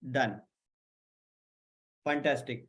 Done, fantastic.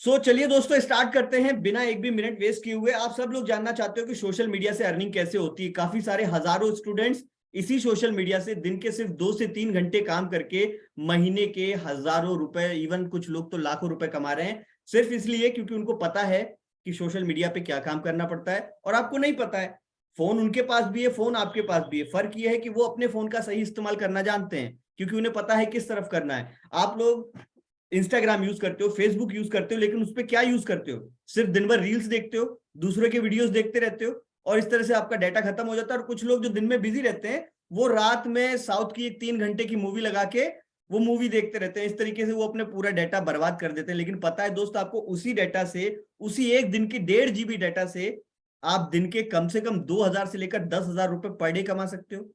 सो चलिए दोस्तों start करते हैं बिना एक भी मिनट वेस्ट किए हुए। आप सब लोग जानना चाहते हो कि सोशल मीडिया से अर्निंग कैसे होती है। काफी सारे हजारों स्टूडेंट्स इसी सोशल मीडिया से दिन के सिर्फ 2 से 3 घंटे काम करके महीने के हजारों रुपए, इवन कुछ लोग तो लाखों रुपए कमा रहे हैं, सिर्फ इसलिए क्योंकि उनको पता है कि सोशल मीडिया पे क्या काम करना पड़ता है और आपको नहीं पता है। फोन उनके पास भी है, फोन आपके पास भी है। फर्क यह है कि वो अपने फोन का सही इस्तेमाल करना जानते हैं क्योंकि उन्हें पता है किस तरफ करना है। आप लोग इंस्टाग्राम यूज करते हो, फेसबुक यूज करते हो, लेकिन उस पर क्या यूज करते हो? सिर्फ दिन भर रील्स देखते हो, दूसरों के वीडियोस देखते रहते हो और इस तरह से आपका डाटा खत्म हो जाता है। और कुछ लोग जो दिन में बिजी रहते हैं वो रात में साउथ की एक 3 घंटे की मूवी लगा के वो मूवी देखते रहते हैं। इस तरीके से वो अपने पूरा डाटा बर्बाद कर देते हैं। लेकिन पता है दोस्त, आपको उसी डाटा से, उसी एक दिन की 1.5 GB डाटा से आप दिन के कम से कम 2,000 से लेकर 10,000 रुपए पर डे कमा सकते हो।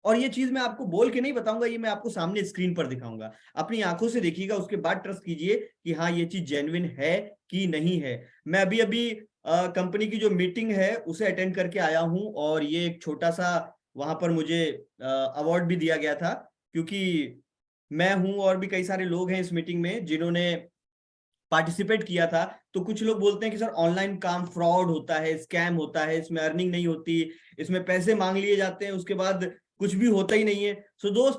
और ये चीज मैं आपको बोल के नहीं बताऊंगा, ये मैं आपको सामने स्क्रीन पर दिखाऊंगा। अपनी आंखों से देखिएगा, उसके बाद ट्रस्ट कीजिए कि हाँ ये चीज जेन्युइन है कि नहीं है। मैं अभी अभी कंपनी की जो मीटिंग है उसे अटेंड करके आया हूं और ये एक छोटा सा वहां पर मुझे अवार्ड भी दिया गया था, क्योंकि मैं हूं और भी कई सारे लोग हैं इस मीटिंग में जिन्होंने पार्टिसिपेट किया था। तो कुछ लोग बोलते हैं कि सर ऑनलाइन काम फ्रॉड होता है, स्कैम होता है, इसमें अर्निंग नहीं होती, इसमें पैसे मांग लिए जाते हैं, उसके बाद कुछ भी होता ही नहीं है। सो दोस्त,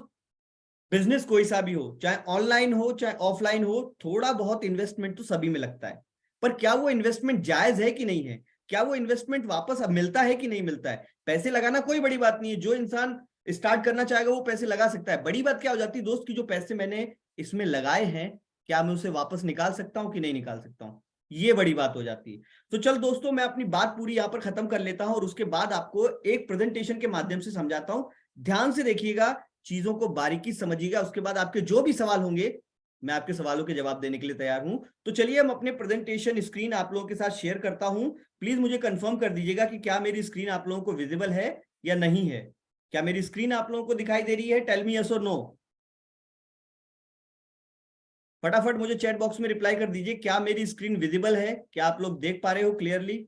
बिजनेस कोई सा भी हो, चाहे ऑनलाइन हो चाहे ऑफलाइन हो, थोड़ा बहुत इन्वेस्टमेंट तो सभी में लगता है। पर क्या वो इन्वेस्टमेंट जायज है कि नहीं है? क्या वो इन्वेस्टमेंट वापस अब मिलता है कि नहीं मिलता है? पैसे लगाना कोई बड़ी बात नहीं है, जो इंसान स्टार्ट करना चाहेगा वो पैसे लगा सकता है। बड़ी बात क्या हो जाती है दोस्त, की जो पैसे मैंने इसमें लगाए हैं, क्या मैं उसे वापस निकाल सकता हूं कि नहीं निकाल सकता हूं? ये बड़ी बात हो जाती है। तो चल दोस्तों, मैं अपनी बात पूरी यहां पर खत्म कर लेता हूं और उसके बाद आपको एक प्रेजेंटेशन के माध्यम से समझाता हूं। ध्यान से देखिएगा, चीजों को बारीकी समझिएगा। उसके बाद आपके जो भी सवाल होंगे, मैं आपके सवालों के जवाब देने के लिए तैयार हूं। तो चलिए हम अपने प्रेजेंटेशन स्क्रीन आप लोगों के साथ शेयर करता हूं। प्लीज मुझे कंफर्म कर दीजिएगा कि क्या मेरी स्क्रीन आप लोगों को विजिबल है या नहीं है। क्या मेरी स्क्रीन आप लोगों को दिखाई दे रही है? टेल मी यस और नो। फटाफट मुझे चैट बॉक्स में रिप्लाई कर दीजिए, क्या मेरी स्क्रीन विजिबल है? क्या आप लोग देख पा रहे हो क्लियरली?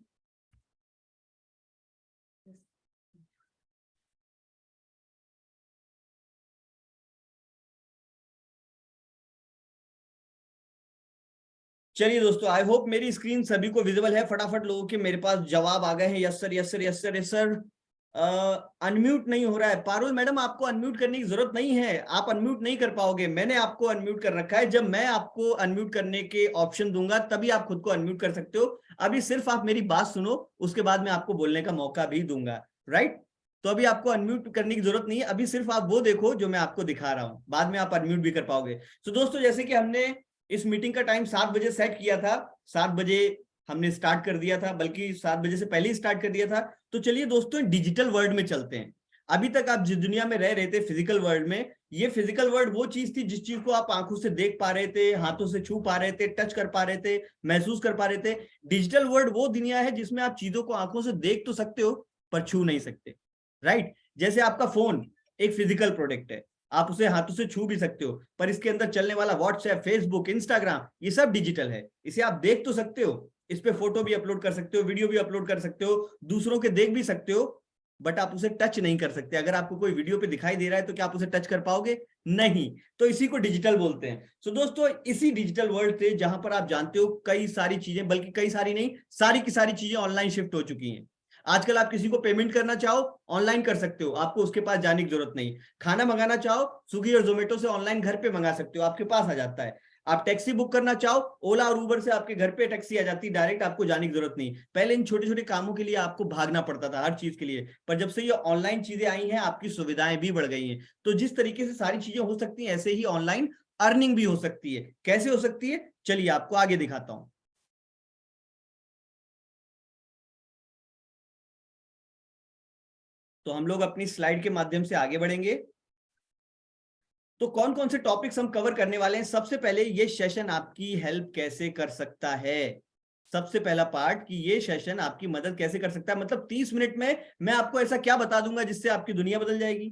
चलिए दोस्तों, आई होप मेरी स्क्रीन सभी को विजिबल है। फटाफट लोगों के मेरे पास जवाब आ गए हैं। Yes sir, yes sir, yes sir, yes sir. Unmute नहीं हो रहा है। पारुल मैडम, आपको अनम्यूट करने की जरूरत नहीं है, आप अनम्यूट नहीं कर पाओगे। मैंने आपको अनम्यूट कर रखा है। जब मैं आपको अनम्यूट करने के ऑप्शन दूंगा तभी आप खुद को अनम्यूट कर सकते हो। अभी सिर्फ आप मेरी बात सुनो, उसके बाद मैं आपको बोलने का मौका भी दूंगा। राइट? तो अभी आपको अनम्यूट करने की जरूरत नहीं है। अभी सिर्फ आप वो देखो जो मैं आपको दिखा रहा हूं, बाद में आप अनम्यूट भी कर पाओगे। तो दोस्तों, जैसे कि हमने इस मीटिंग का टाइम 7 बजे सेट किया था, 7 बजे हमने स्टार्ट कर दिया था, बल्कि 7 बजे से पहले ही स्टार्ट कर दिया था। तो चलिए दोस्तों, डिजिटल वर्ल्ड में चलते हैं। अभी तक आप जिस दुनिया में रह रहे थे फिजिकल वर्ल्ड में, ये फिजिकल वर्ल्ड वो चीज थी जिस चीज को आप आंखों से देख पा रहे थे, हाथों से छू पा रहे थे, टच कर पा रहे थे, महसूस कर पा रहे थे। डिजिटल वर्ल्ड वो दुनिया है जिसमें आप चीजों को आंखों से देख तो सकते हो पर छू नहीं सकते। राइट? जैसे आपका फोन एक फिजिकल प्रोडक्ट है, आप उसे हाथों से छू भी सकते हो, पर इसके अंदर चलने वाला व्हाट्सएप, फेसबुक, इंस्टाग्राम, ये सब डिजिटल है। इसे आप देख तो सकते हो, इस पे फोटो भी अपलोड कर सकते हो, वीडियो भी अपलोड कर सकते हो, दूसरों के देख भी सकते हो, बट आप उसे टच नहीं कर सकते। अगर आपको कोई वीडियो पे दिखाई दे रहा है तो क्या आप उसे टच कर पाओगे? नहीं। तो इसी को डिजिटल बोलते हैं। सो दोस्तों, इसी डिजिटल वर्ल्ड से, जहां पर आप जानते हो कई सारी चीजें, बल्कि कई सारी नहीं, सारी की सारी चीजें ऑनलाइन शिफ्ट हो चुकी हैं। आजकल आप किसी को पेमेंट करना चाहो ऑनलाइन कर सकते हो, आपको उसके पास जाने की जरूरत नहीं। खाना मंगाना चाहो स्विगी और जोमेटो से ऑनलाइन घर पे मंगा सकते हो, आपके पास आ जाता है। आप टैक्सी बुक करना चाहो, ओला और उबर से आपके घर पे टैक्सी आ जाती है डायरेक्ट, आपको जाने की जरूरत नहीं। पहले इन छोटे छोटे कामों के लिए आपको भागना पड़ता था हर चीज के लिए, पर जब से ये ऑनलाइन चीजें आई हैं आपकी सुविधाएं भी बढ़ गई हैं। तो जिस तरीके से सारी चीजें हो सकती हैं, ऐसे ही ऑनलाइन अर्निंग भी हो सकती है। कैसे हो सकती है, चलिए आपको आगे दिखाता हूं। तो हम लोग अपनी स्लाइड के माध्यम से आगे बढ़ेंगे। तो कौन कौन से टॉपिक्स हम कवर करने वाले हैं? सबसे पहले, ये सेशन आपकी हेल्प कैसे कर सकता है। सबसे पहला पार्ट कि ये सेशन आपकी मदद कैसे कर सकता है, मतलब 30 मिनट में मैं आपको ऐसा क्या बता दूंगा जिससे आपकी दुनिया बदल जाएगी।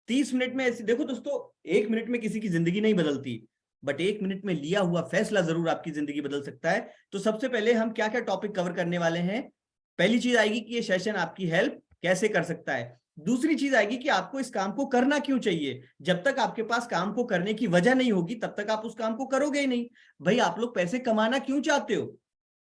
30 मिनट में ऐसी, देखो दोस्तों, 1 मिनट में किसी की जिंदगी नहीं बदलती, बट 1 मिनट में लिया हुआ फैसला जरूर आपकी जिंदगी बदल सकता है। तो सबसे पहले हम क्या क्या टॉपिक कवर करने वाले हैं? पहली चीज आएगी कि ये सेशन आपकी हेल्प कैसे कर सकता है। दूसरी चीज आएगी कि आपको इस काम को करना क्यों चाहिए। जब तक आपके पास काम को करने की वजह नहीं होगी तब तक आप उस काम को करोगे ही नहीं। भाई आप लोग पैसे कमाना क्यों चाहते हो?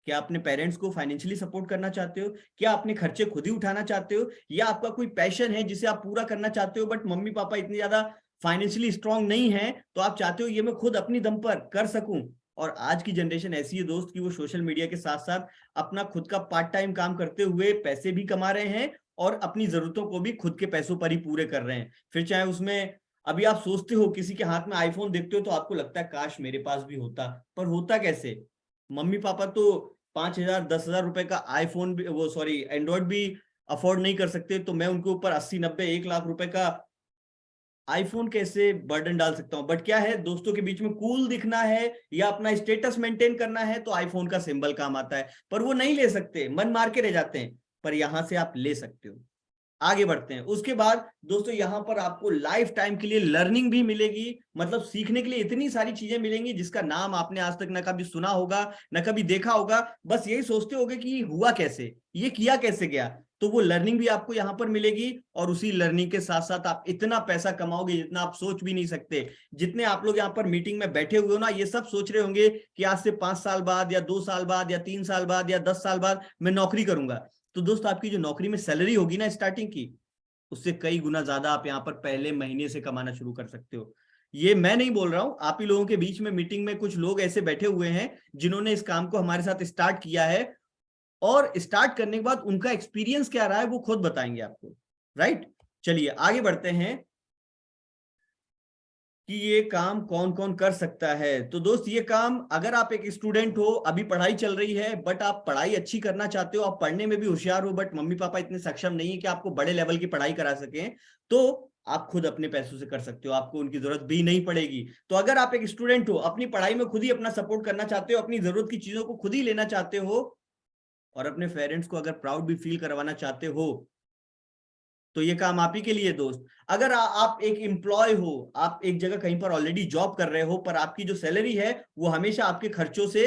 क्या अपने पेरेंट्स को फाइनेंशियली सपोर्ट करना चाहते हो? क्या अपने खर्चे खुद ही उठाना चाहते हो? या आपका कोई पैशन है जिसे आप पूरा करना चाहते हो, बट मम्मी पापा इतनी ज्यादा फाइनेंशियली स्ट्रांग नहीं है, तो आप चाहते हो ये मैं खुद अपनी दम पर कर सकूं। और आज की जनरेशन ऐसी है दोस्त कि वो सोशल मीडिया के साथ साथ अपना खुद का पार्ट टाइम काम करते हुए पैसे भी कमा रहे हैं और अपनी जरूरतों को भी खुद के पैसों पर ही पूरे कर रहे हैं। फिर चाहे उसमें अभी आप सोचते हो किसी के हाथ में आईफोन देखते हो तो आपको लगता है काश मेरे पास भी होता, पर होता कैसे? मम्मी पापा तो 5,000 10,000 रुपए का आईफोन भी, वो सॉरी एंड्रॉइड भी अफोर्ड नहीं कर सकते, तो मैं उनके ऊपर 80 90 1 लाख रुपए का आईफोन कैसे बर्डन डाल सकता हूं? बट क्या है, दोस्तों के बीच में कूल दिखना है या अपना स्टेटस मेंटेन करना है तो आईफोन का सिंबल काम आता है, पर वो नहीं ले सकते, मन मार के रह जाते हैं। पर यहां से आप ले सकते हो। आगे बढ़ते हैं। उसके बाद दोस्तों यहां पर आपको लाइफ टाइम के लिए लर्निंग भी मिलेगी, मतलब सीखने के लिए इतनी सारी चीजें मिलेंगी जिसका नाम आपने आज तक न कभी सुना होगा न कभी देखा होगा। बस यही सोचते होगे कि हुआ कैसे, ये किया कैसे गया। तो वो लर्निंग भी आपको यहां पर मिलेगी और उसी लर्निंग के साथ साथ आप इतना पैसा कमाओगे जितना आप सोच भी नहीं सकते। जितने आप लोग यहाँ पर मीटिंग में बैठे हुए हो ना, ये सब सोच रहे होंगे कि आज से 5 साल बाद या 2 साल बाद या 3 साल बाद या 10 साल बाद मैं नौकरी करूंगा। तो दोस्त आपकी जो नौकरी में सैलरी होगी ना स्टार्टिंग की, उससे कई गुना ज्यादा आप यहाँ पर पहले महीने से कमाना शुरू कर सकते हो। ये मैं नहीं बोल रहा हूं, आप ही लोगों के बीच में मीटिंग में कुछ लोग ऐसे बैठे हुए हैं जिन्होंने इस काम को हमारे साथ स्टार्ट किया है, और स्टार्ट करने के बाद उनका एक्सपीरियंस क्या रहा है वो खुद बताएंगे आपको। राइट, चलिए आगे बढ़ते हैं कि ये काम कौन कौन कर सकता है। तो दोस्त ये काम अगर आप एक स्टूडेंट हो, अभी पढ़ाई चल रही है बट आप पढ़ाई अच्छी करना चाहते हो, आप पढ़ने में भी होशियार हो, बट मम्मी पापा इतने सक्षम नहीं है कि आपको बड़े लेवल की पढ़ाई करा सकें, तो आप खुद अपने पैसों से कर सकते हो, आपको उनकी जरूरत भी नहीं पड़ेगी। तो अगर आप एक स्टूडेंट हो, अपनी पढ़ाई में खुद ही अपना सपोर्ट करना चाहते हो, अपनी जरूरत की चीजों को खुद ही लेना चाहते हो, और अपने पेरेंट्स को अगर प्राउड भी फील करवाना चाहते हो, तो ये काम आप ही के लिए दोस्त। अगर आप एक एम्प्लॉय हो, आप एक जगह कहीं पर ऑलरेडी जॉब कर रहे हो, पर आपकी जो सैलरी है वो हमेशा आपके खर्चों से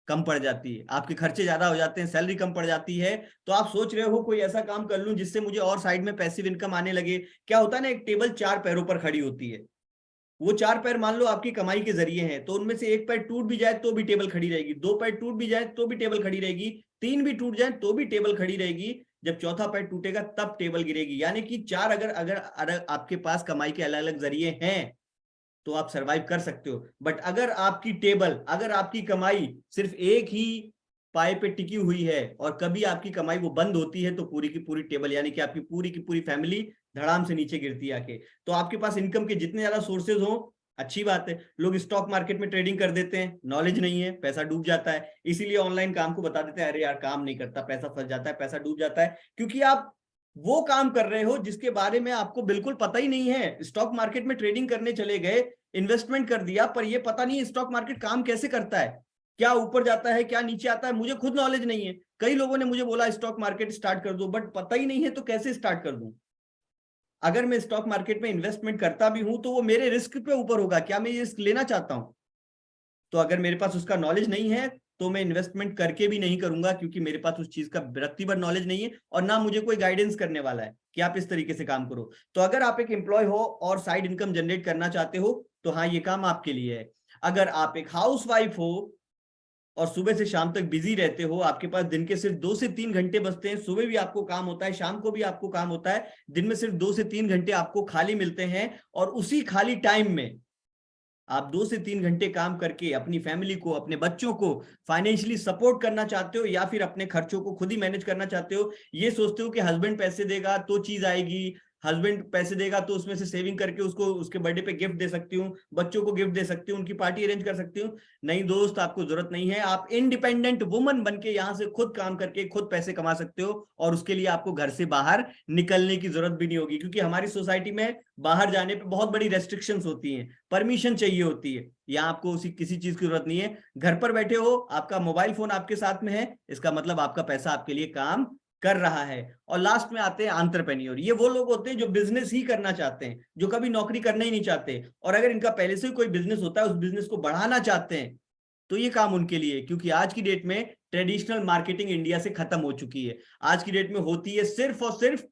कम पड़ जाती है, आपके खर्चे ज्यादा हो जाते हैं, सैलरी कम पड़ जाती है, तो आप सोच रहे हो कोई ऐसा काम कर लूं जिससे मुझे और साइड में पैसिव इनकम आने लगे। क्या होता है ना, एक टेबल 4 पैरों पर खड़ी होती है, वो 4 पैर मान लो आपकी कमाई के जरिए हैं, तो उनमें से एक पैर टूट भी जाए तो भी टेबल खड़ी रहेगी, 2 पैर टूट भी जाए तो भी टेबल खड़ी रहेगी, 3 भी टूट जाए तो भी टेबल खड़ी रहेगी, जब चौथा पैर टूटेगा तब टेबल गिरेगी। यानी कि 4 अगर आपके पास कमाई के अलग अलग जरिए हैं तो आप सरवाइव कर सकते हो। बट अगर आपकी टेबल, अगर आपकी कमाई सिर्फ एक ही पाए पे टिकी हुई है और कभी आपकी कमाई वो बंद होती है, तो पूरी की पूरी टेबल यानी कि आपकी पूरी की पूरी फैमिली धड़ाम से नीचे गिरती है आके। तो आपके पास इनकम के जितने ज्यादा सोर्सेज हो, अच्छी बात है, लोग स्टॉक मार्केट में ट्रेडिंग कर देते हैं, नॉलेज नहीं है, पैसा डूब जाता है, इसीलिए ऑनलाइन काम को बता देते हैं, अरे यार काम नहीं करता, पैसा फंस जाता है, पैसा डूब जाता है, क्योंकि आप वो काम कर रहे हो जिसके बारे में आपको बिल्कुल पता ही नहीं है। स्टॉक मार्केट में ट्रेडिंग करने चले गए, इन्वेस्टमेंट कर दिया, पर ये पता नहीं स्टॉक मार्केट काम कैसे करता है, क्या ऊपर जाता है क्या नीचे आता है, मुझे खुद नॉलेज नहीं है। कई लोगों ने मुझे बोला स्टॉक मार्केट स्टार्ट कर दो, बट पता ही नहीं है तो कैसे स्टार्ट कर दूं। अगर मैं स्टॉक मार्केट में इन्वेस्टमेंट करता भी हूं तो वो मेरे रिस्क पे ऊपर होगा, क्या मैं ये रिस्क लेना चाहता हूं? तो अगर मेरे पास उसका नॉलेज नहीं है तो मैं इन्वेस्टमेंट करके भी नहीं करूंगा, क्योंकि मेरे पास उस चीज का रत्ती भर नॉलेज नहीं है और ना मुझे कोई गाइडेंस करने वाला है कि आप इस तरीके से काम करो। तो अगर आप एक एम्प्लॉय हो और साइड इनकम जनरेट करना चाहते हो तो हाँ, ये काम आपके लिए है। अगर आप एक हाउस वाइफ हो और सुबह से शाम तक बिजी रहते हो, आपके पास दिन के सिर्फ 2 से 3 घंटे बचते हैं, सुबह भी आपको काम होता है, शाम को भी आपको काम होता है, दिन में सिर्फ 2 से 3 घंटे आपको खाली मिलते हैं, और उसी खाली टाइम में आप 2 से 3 घंटे काम करके अपनी फैमिली को, अपने बच्चों को फाइनेंशियली सपोर्ट करना चाहते हो, या फिर अपने खर्चों को खुद ही मैनेज करना चाहते हो, ये सोचते हो कि हस्बैंड पैसे देगा तो चीज आएगी, हस्बैंड पैसे देगा तो उसमें से सेविंग करके उसको उसके बर्थडे पे गिफ्ट दे सकती हूँ, बच्चों को गिफ्ट दे सकती हूँ, उनकी पार्टी अरेंज कर सकती हूँ। नहीं दोस्त, आपको जरूरत नहीं है, आप इंडिपेंडेंट वुमन बन के यहाँ से खुद काम करके खुद पैसे कमा सकते हो, और उसके लिए आपको घर से बाहर निकलने की जरूरत भी नहीं होगी, क्योंकि हमारी सोसाइटी में बाहर जाने पे बहुत बड़ी रेस्ट्रिक्शंस होती हैं, परमिशन चाहिए होती है। यहाँ आपको उसी किसी चीज की जरूरत नहीं है, घर पर बैठे हो, आपका मोबाइल फोन आपके साथ में है, इसका मतलब आपका पैसा आपके लिए काम कर रहा है। और लास्ट में आते हैं एंटरप्रेन्योर। ये वो लोग होते हैं जो बिजनेस ही करना चाहते हैं, जो कभी नौकरी करना ही नहीं चाहते, और अगर इनका पहले से कोई बिजनेस होता है, उस बिजनेस को बढ़ाना चाहते हैं, तो ये काम उनके लिए, क्योंकि आज की डेट में ट्रेडिशनल मार्केटिंग इंडिया से खत्म हो चुकी है। आज की डेट में होती है सिर्फ और सिर्फ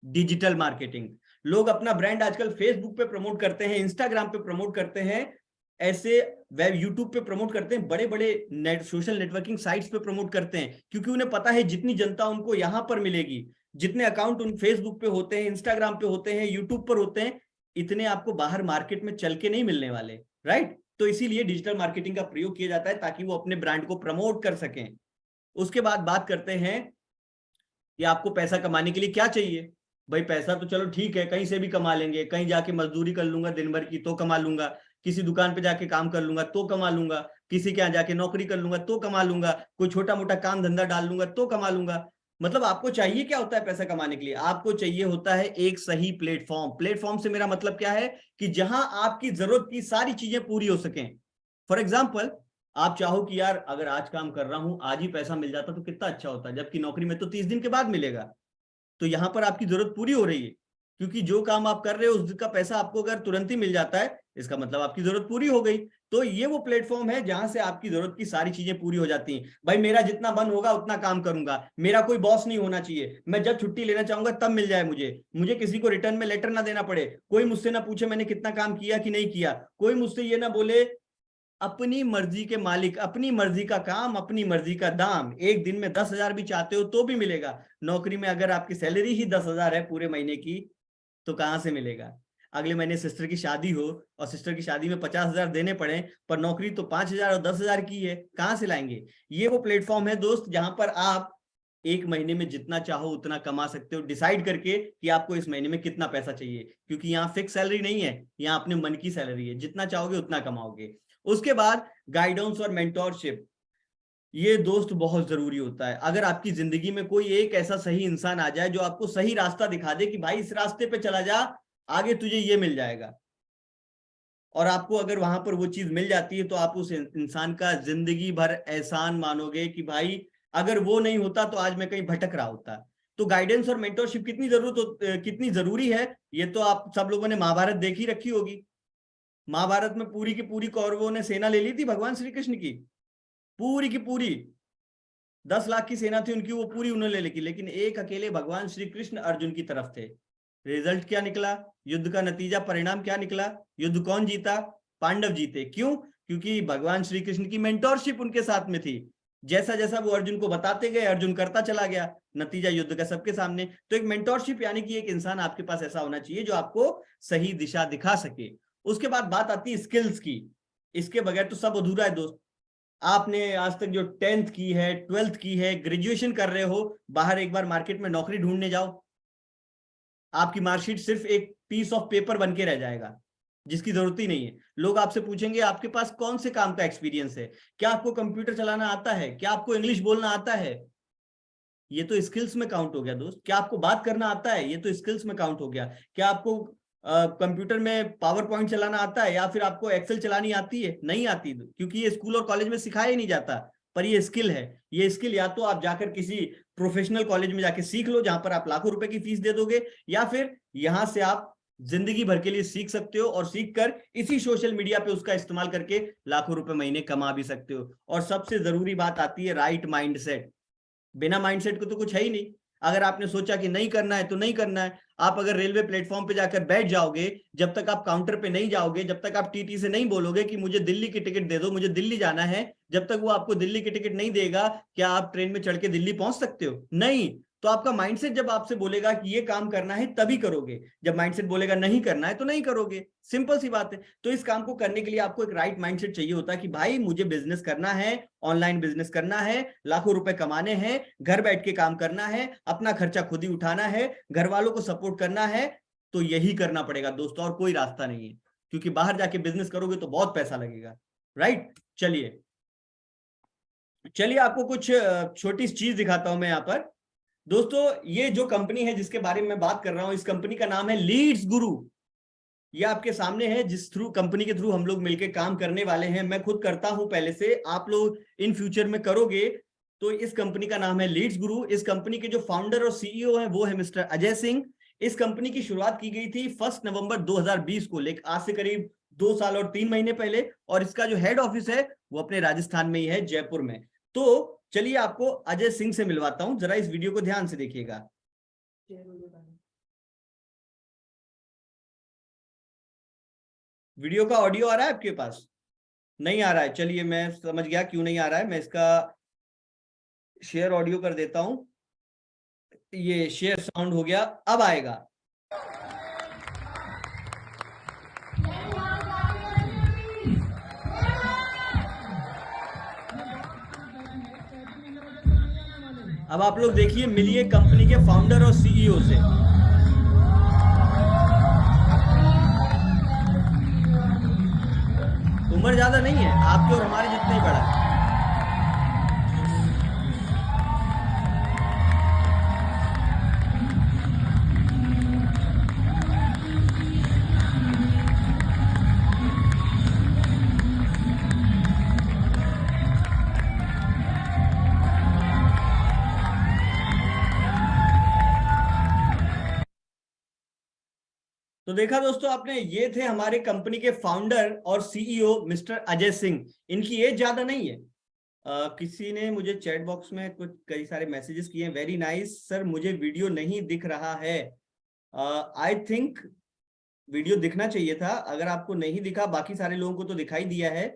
डिजिटल मार्केटिंग। लोग अपना ब्रांड आजकल फेसबुक पे प्रमोट करते हैं, इंस्टाग्राम पे प्रमोट करते हैं, ऐसे वेब यूट्यूब पे प्रमोट करते हैं, बड़े बड़े सोशल नेटवर्किंग साइट्स पे प्रमोट करते हैं, क्योंकि उन्हें पता है जितनी जनता उनको यहां पर मिलेगी, जितने अकाउंट उन फेसबुक पे होते हैं, इंस्टाग्राम पे होते हैं, यूट्यूब पर होते हैं, इतने आपको बाहर मार्केट में चल के नहीं मिलने वाले, राइट। तो इसीलिए डिजिटल मार्केटिंग का प्रयोग किया जाता है ताकि वो अपने ब्रांड को प्रमोट कर सकें। उसके बाद बात करते हैं कि आपको पैसा कमाने के लिए क्या चाहिए। भाई पैसा तो चलो ठीक है, कहीं से भी कमा लेंगे, कहीं जाके मजदूरी कर लूंगा दिन भर की तो कमा लूंगा, किसी दुकान पे जाके काम कर लूंगा तो कमा लूंगा, किसी के यहाँ जाके नौकरी कर लूंगा तो कमा लूंगा, कोई छोटा मोटा काम धंधा डाल लूंगा तो कमा लूंगा। मतलब आपको चाहिए क्या होता है पैसा कमाने के लिए? आपको चाहिए होता है एक सही प्लेटफॉर्म। प्लेटफॉर्म से मेरा मतलब क्या है कि जहां आपकी जरूरत की सारी चीजें पूरी हो सकें। फॉर एग्जाम्पल, आप चाहो कि यार अगर आज काम कर रहा हूं, आज ही पैसा मिल जाता तो कितना अच्छा होता, जबकि नौकरी में तो 30 दिन के बाद मिलेगा। तो यहां पर आपकी जरूरत पूरी हो रही है, क्योंकि जो काम आप कर रहे हो उसका पैसा आपको अगर तुरंत ही मिल जाता है, इसका मतलब आपकी जरूरत पूरी हो गई। तो ये वो प्लेटफॉर्म है जहां से आपकी जरूरत की सारी चीजें पूरी हो जाती हैं। भाई मेरा जितना मन होगा उतना काम करूंगा, मेरा कोई बॉस नहीं होना चाहिए, मैं जब छुट्टी लेना चाहूंगा तब मिल जाए मुझे किसी को रिटर्न में लेटर ना देना पड़े, कोई मुझसे ना पूछे मैंने कितना काम किया कि नहीं किया, कोई मुझसे ये ना बोले अपनी मर्जी के मालिक, अपनी मर्जी का काम, अपनी मर्जी का दाम। एक दिन में 10,000 भी चाहते हो तो भी मिलेगा। नौकरी में अगर आपकी सैलरी ही 10,000 है पूरे महीने की तो कहां से मिलेगा? अगले महीने सिस्टर की शादी हो और सिस्टर की शादी में 50,000 देने पड़े, पर नौकरी तो 5,000 और 10,000 की है, कहां से लाएंगे? ये वो प्लेटफॉर्म है दोस्त जहां पर आप एक महीने में जितना चाहो उतना कमा सकते हो, डिसाइड करके कि आपको इस महीने में कितना पैसा चाहिए, क्योंकि यहाँ फिक्स सैलरी नहीं है, यहाँ अपने मन की सैलरी है, जितना चाहोगे उतना कमाओगे। उसके बाद गाइडेंस और मेंटोरशिप, ये दोस्त बहुत जरूरी होता है। अगर आपकी जिंदगी में कोई एक ऐसा सही इंसान आ जाए जो आपको सही रास्ता दिखा दे कि भाई इस रास्ते पे चला जा, आगे तुझे ये मिल जाएगा, और आपको अगर वहां पर वो चीज मिल जाती है तो आप उस इंसान का जिंदगी भर एहसान मानोगे कि भाई अगर वो नहीं होता तो आज मैं कहीं भटक रहा होता। तो गाइडेंस और मेंटोरशिप कितनी जरूरी है, ये तो आप सब लोगों ने महाभारत देखी रखी होगी। महाभारत में पूरी की पूरी कौरवों ने सेना ले ली थी भगवान श्री कृष्ण की पूरी 10 लाख की सेना थी उनकी, वो पूरी उन्होंने ले ली, लेकिन एक अकेले भगवान श्री कृष्ण अर्जुन की तरफ थे। रिजल्ट क्या निकला? युद्ध का नतीजा, परिणाम क्या निकला? युद्ध कौन जीता? पांडव जीते। क्यों? क्योंकि भगवान श्री कृष्ण की मेंटोरशिप उनके साथ में थी। जैसा जैसा वो अर्जुन को बताते गए अर्जुन करता चला गया, नतीजा युद्ध का सबके सामने। तो एक मेंटोरशिप यानी कि एक इंसान आपके पास ऐसा होना चाहिए जो आपको सही दिशा दिखा सके। उसके बाद बात आती है स्किल्स की। इसके बगैर तो सब अधूरा है दोस्त। आपने आज तक जो 10th की है, 12th की है, ग्रेजुएशन कर रहे हो, बाहर एक बार मार्केट में नौकरी ढूंढने जाओ, आपकी मार्कशीट सिर्फ एक पीस ऑफ पेपर बन के रह जाएगा जिसकी जरूरत ही नहीं है। लोग आपसे पूछेंगे आपके पास कौन से काम का एक्सपीरियंस है, क्या आपको कंप्यूटर चलाना आता है, क्या आपको इंग्लिश बोलना आता है? ये तो स्किल्स में काउंट हो गया दोस्त। क्या आपको बात करना आता है? ये तो स्किल्स में काउंट हो गया। क्या आपको कंप्यूटर में पावर पॉइंट चलाना आता है, या फिर आपको एक्सेल चलानी आती है? नहीं आती, क्योंकि ये स्कूल और कॉलेज में सिखाया ही नहीं जाता। पर ये स्किल है। ये स्किल या तो आप जाकर किसी प्रोफेशनल कॉलेज में जाके सीख लो जहां पर आप लाखों रुपए की फीस दे दोगे, या फिर यहां से आप जिंदगी भर के लिए सीख सकते हो और सीख कर इसी सोशल मीडिया पे उसका इस्तेमाल करके लाखों रुपए महीने कमा भी सकते हो। और सबसे जरूरी बात आती है राइट माइंडसेट। बिना माइंडसेट को तो कुछ है ही नहीं। अगर आपने सोचा कि नहीं करना है तो नहीं करना है। आप अगर रेलवे प्लेटफॉर्म पे जाकर बैठ जाओगे, जब तक आप काउंटर पे नहीं जाओगे, जब तक आप टीटी से नहीं बोलोगे कि मुझे दिल्ली की टिकट दे दो, मुझे दिल्ली जाना है, जब तक वो आपको दिल्ली की टिकट नहीं देगा, क्या आप ट्रेन में चढ़ के दिल्ली पहुंच सकते हो? नहीं। तो आपका माइंडसेट जब आपसे बोलेगा कि ये काम करना है तभी करोगे, जब माइंडसेट बोलेगा नहीं करना है तो नहीं करोगे। सिंपल सी बात है। तो इस काम को करने के लिए आपको एक राइट माइंडसेट चाहिए होता है कि भाई मुझे बिजनेस करना है, ऑनलाइन बिजनेस करना है, लाखों रुपए कमाने हैं, घर बैठ के काम करना है, अपना खर्चा खुद ही उठाना है, घर वालों को सपोर्ट करना है। तो यही करना पड़ेगा दोस्तों, और कोई रास्ता नहीं है, क्योंकि बाहर जाके बिजनेस करोगे तो बहुत पैसा लगेगा, राइट। चलिए आपको कुछ छोटी चीज दिखाता हूं मैं यहाँ पर। दोस्तों ये जो कंपनी है जिसके बारे में मैं बात कर रहा हूं, इस कंपनी का नाम है लीड्स गुरु। ये आपके सामने है, जिस थ्रू कंपनी के थ्रू हम लोग मिलकर काम करने वाले हैं। मैं खुद करता हूं पहले से, आप लोग इन फ्यूचर में करोगे। तो इस कंपनी का नाम है लीड्स गुरु। इस कंपनी के जो फाउंडर और सीईओ है वो है मिस्टर अजय सिंह। इस कंपनी की शुरुआत की गई थी 1 नवंबर 2020 को, लेकिन आज से करीब 2 साल और 3 महीने पहले, और इसका जो हेड ऑफिस है वो अपने राजस्थान में ही है, जयपुर में। तो चलिए आपको अजय सिंह से मिलवाता हूं, जरा इस वीडियो को ध्यान से देखिएगा। वीडियो का ऑडियो आ रहा है आपके पास? नहीं आ रहा है, चलिए मैं समझ गया क्यों नहीं आ रहा है। मैं इसका शेयर ऑडियो कर देता हूं। ये शेयर साउंड हो गया, अब आएगा। अब आप लोग देखिए, मिलिए कंपनी के फाउंडर और सीईओ से। उम्र ज्यादा नहीं है, आपके और हमारे जितना ही बड़ा है। तो देखा दोस्तों आपने, ये थे हमारे कंपनी के फाउंडर और सीईओ मिस्टर अजय सिंह। इनकी एज ज्यादा नहीं है। किसी ने मुझे चैट बॉक्स में कुछ कई सारे मैसेजेस किए, वेरी नाइस सर, मुझे वीडियो नहीं दिख रहा है। आई थिंक वीडियो दिखना चाहिए था। अगर आपको नहीं दिखा, बाकी सारे लोगों को तो दिखाई दिया है।